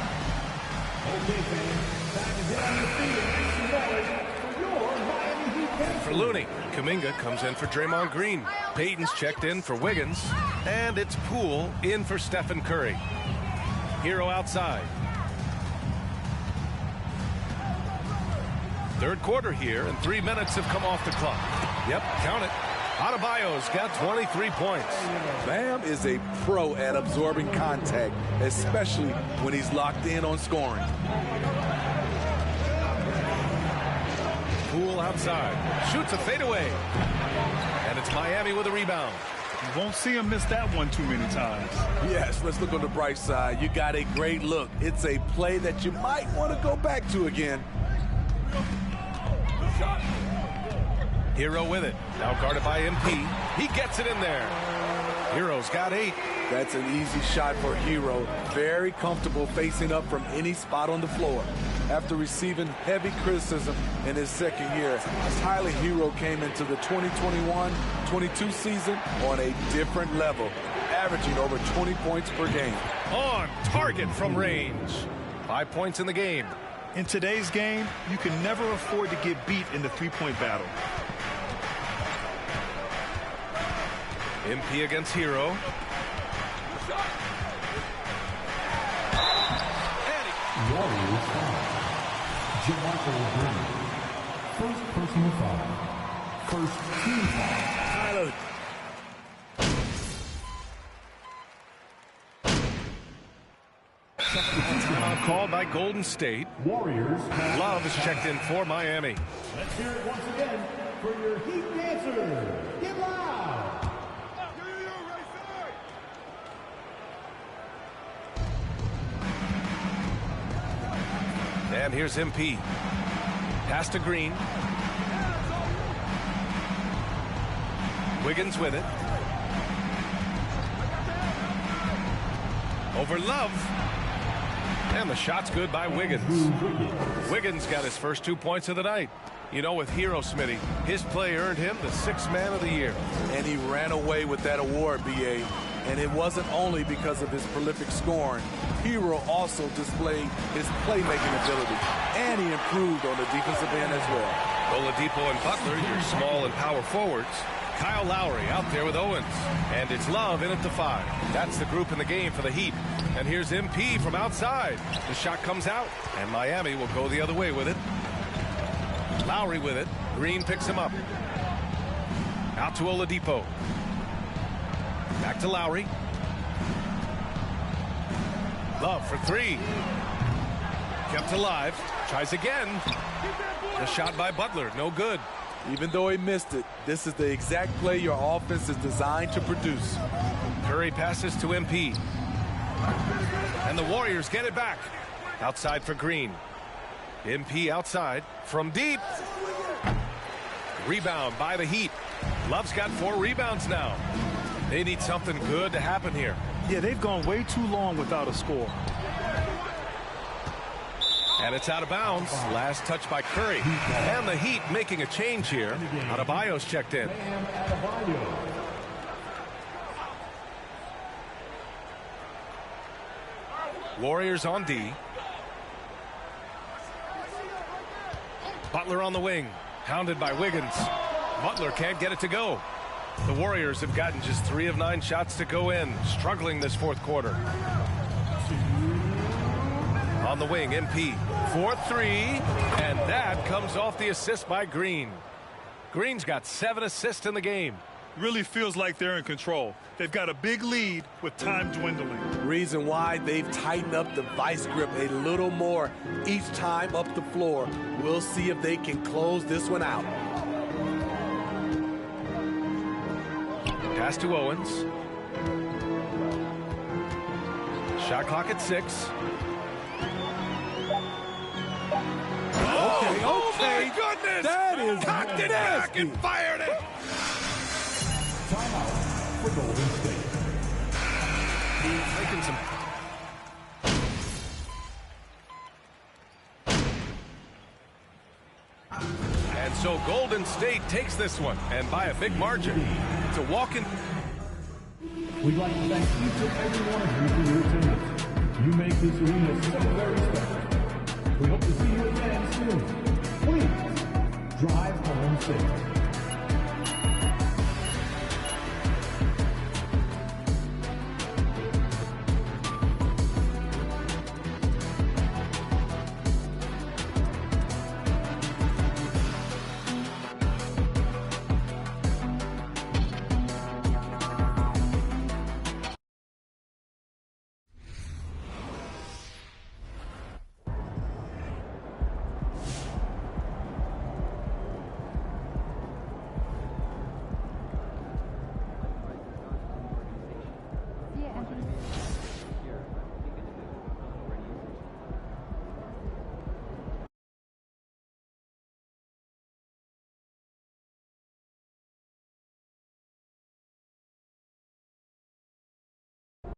Okay, fans, back again on the field. Make some noise for your Miami Heat Panthers. For Looney, Kuminga comes in for Draymond Green. Payton's checked in for Wiggins. And it's Poole in for Stephen Curry. Hero outside. Third quarter here, and 3 minutes have come off the clock. Yep, count it. Adebayo's got 23 points. Bam is a pro at absorbing contact, especially when he's locked in on scoring. Poole outside. Shoots a fadeaway. And it's Miami with a rebound. You won't see him miss that one too many times. Yes, let's look on the bright side. You got a great look. It's a play that you might want to go back to again. Hero with it. Now guarded by MP. He gets it in there. Hero's got 8. That's an easy shot for Hero. Very comfortable facing up from any spot on the floor. After receiving heavy criticism in his second year, Tyler Hero came into the 2021-22 season on a different level, averaging over 20 points per game. On target from range. 5 points in the game. In today's game, you can never afford to get beat in the three-point battle. MP against Hero. Warriors foul. JaMychal Green. First personal foul. First team foul. Tyler. Timeout called by Golden State. Warriors. Love is checked in for Miami. Let's hear it once again for your Heat dancers. Get loud. And here's MP. Pass to Green. Wiggins with it. Over Love. And the shot's good by Wiggins. Wiggins got his first 2 points of the night. You know, with Hero, Smitty, his play earned him the 6th man of the year. And he ran away with that award, B.A. And it wasn't only because of his prolific scoring. Hero also displayed his playmaking ability. And he improved on the defensive end as well. Oladipo and Butler, your small and power forwards. Kyle Lowry out there with Owens. And it's Love in at the 5. That's the group in the game for the Heat. And here's MP from outside. The shot comes out, and Miami will go the other way with it. Lowry with it. Green picks him up. Out to Oladipo. Back to Lowry. Love for 3. Kept alive. Tries again. The shot by Butler. No good. Even though he missed it, this is the exact play your offense is designed to produce. Curry passes to MP. And the Warriors get it back. Outside for Green. MP outside from deep. Rebound by the Heat. Love's got 4 rebounds now. They need something good to happen here. Yeah, they've gone way too long without a score. And it's out of bounds. Last touch by Curry. And the Heat making a change here. Adebayo's checked in. Warriors on D. Butler on the wing. Hounded by Wiggins. Butler can't get it to go. The Warriors have gotten just 3 of 9 shots to go in. Struggling this 4th quarter. On the wing, MP. 4-3. And that comes off the assist by Green. Green's got 7 assists in the game. Really feels like they're in control. They've got a big lead with time dwindling. Reason why they've tightened up the vice grip a little more each time up the floor. We'll see if they can close this one out. Pass to Owens. Shot clock at 6. Okay. Oh my goodness! That is cocked it back and fired it. Timeout for Golden State. He's making some. And so Golden State takes this one, and by a big margin. To walk in. We'd like to thank each and every one of you for your attendance. You make this arena so very special. We hope to see you again soon. Please drive home safe.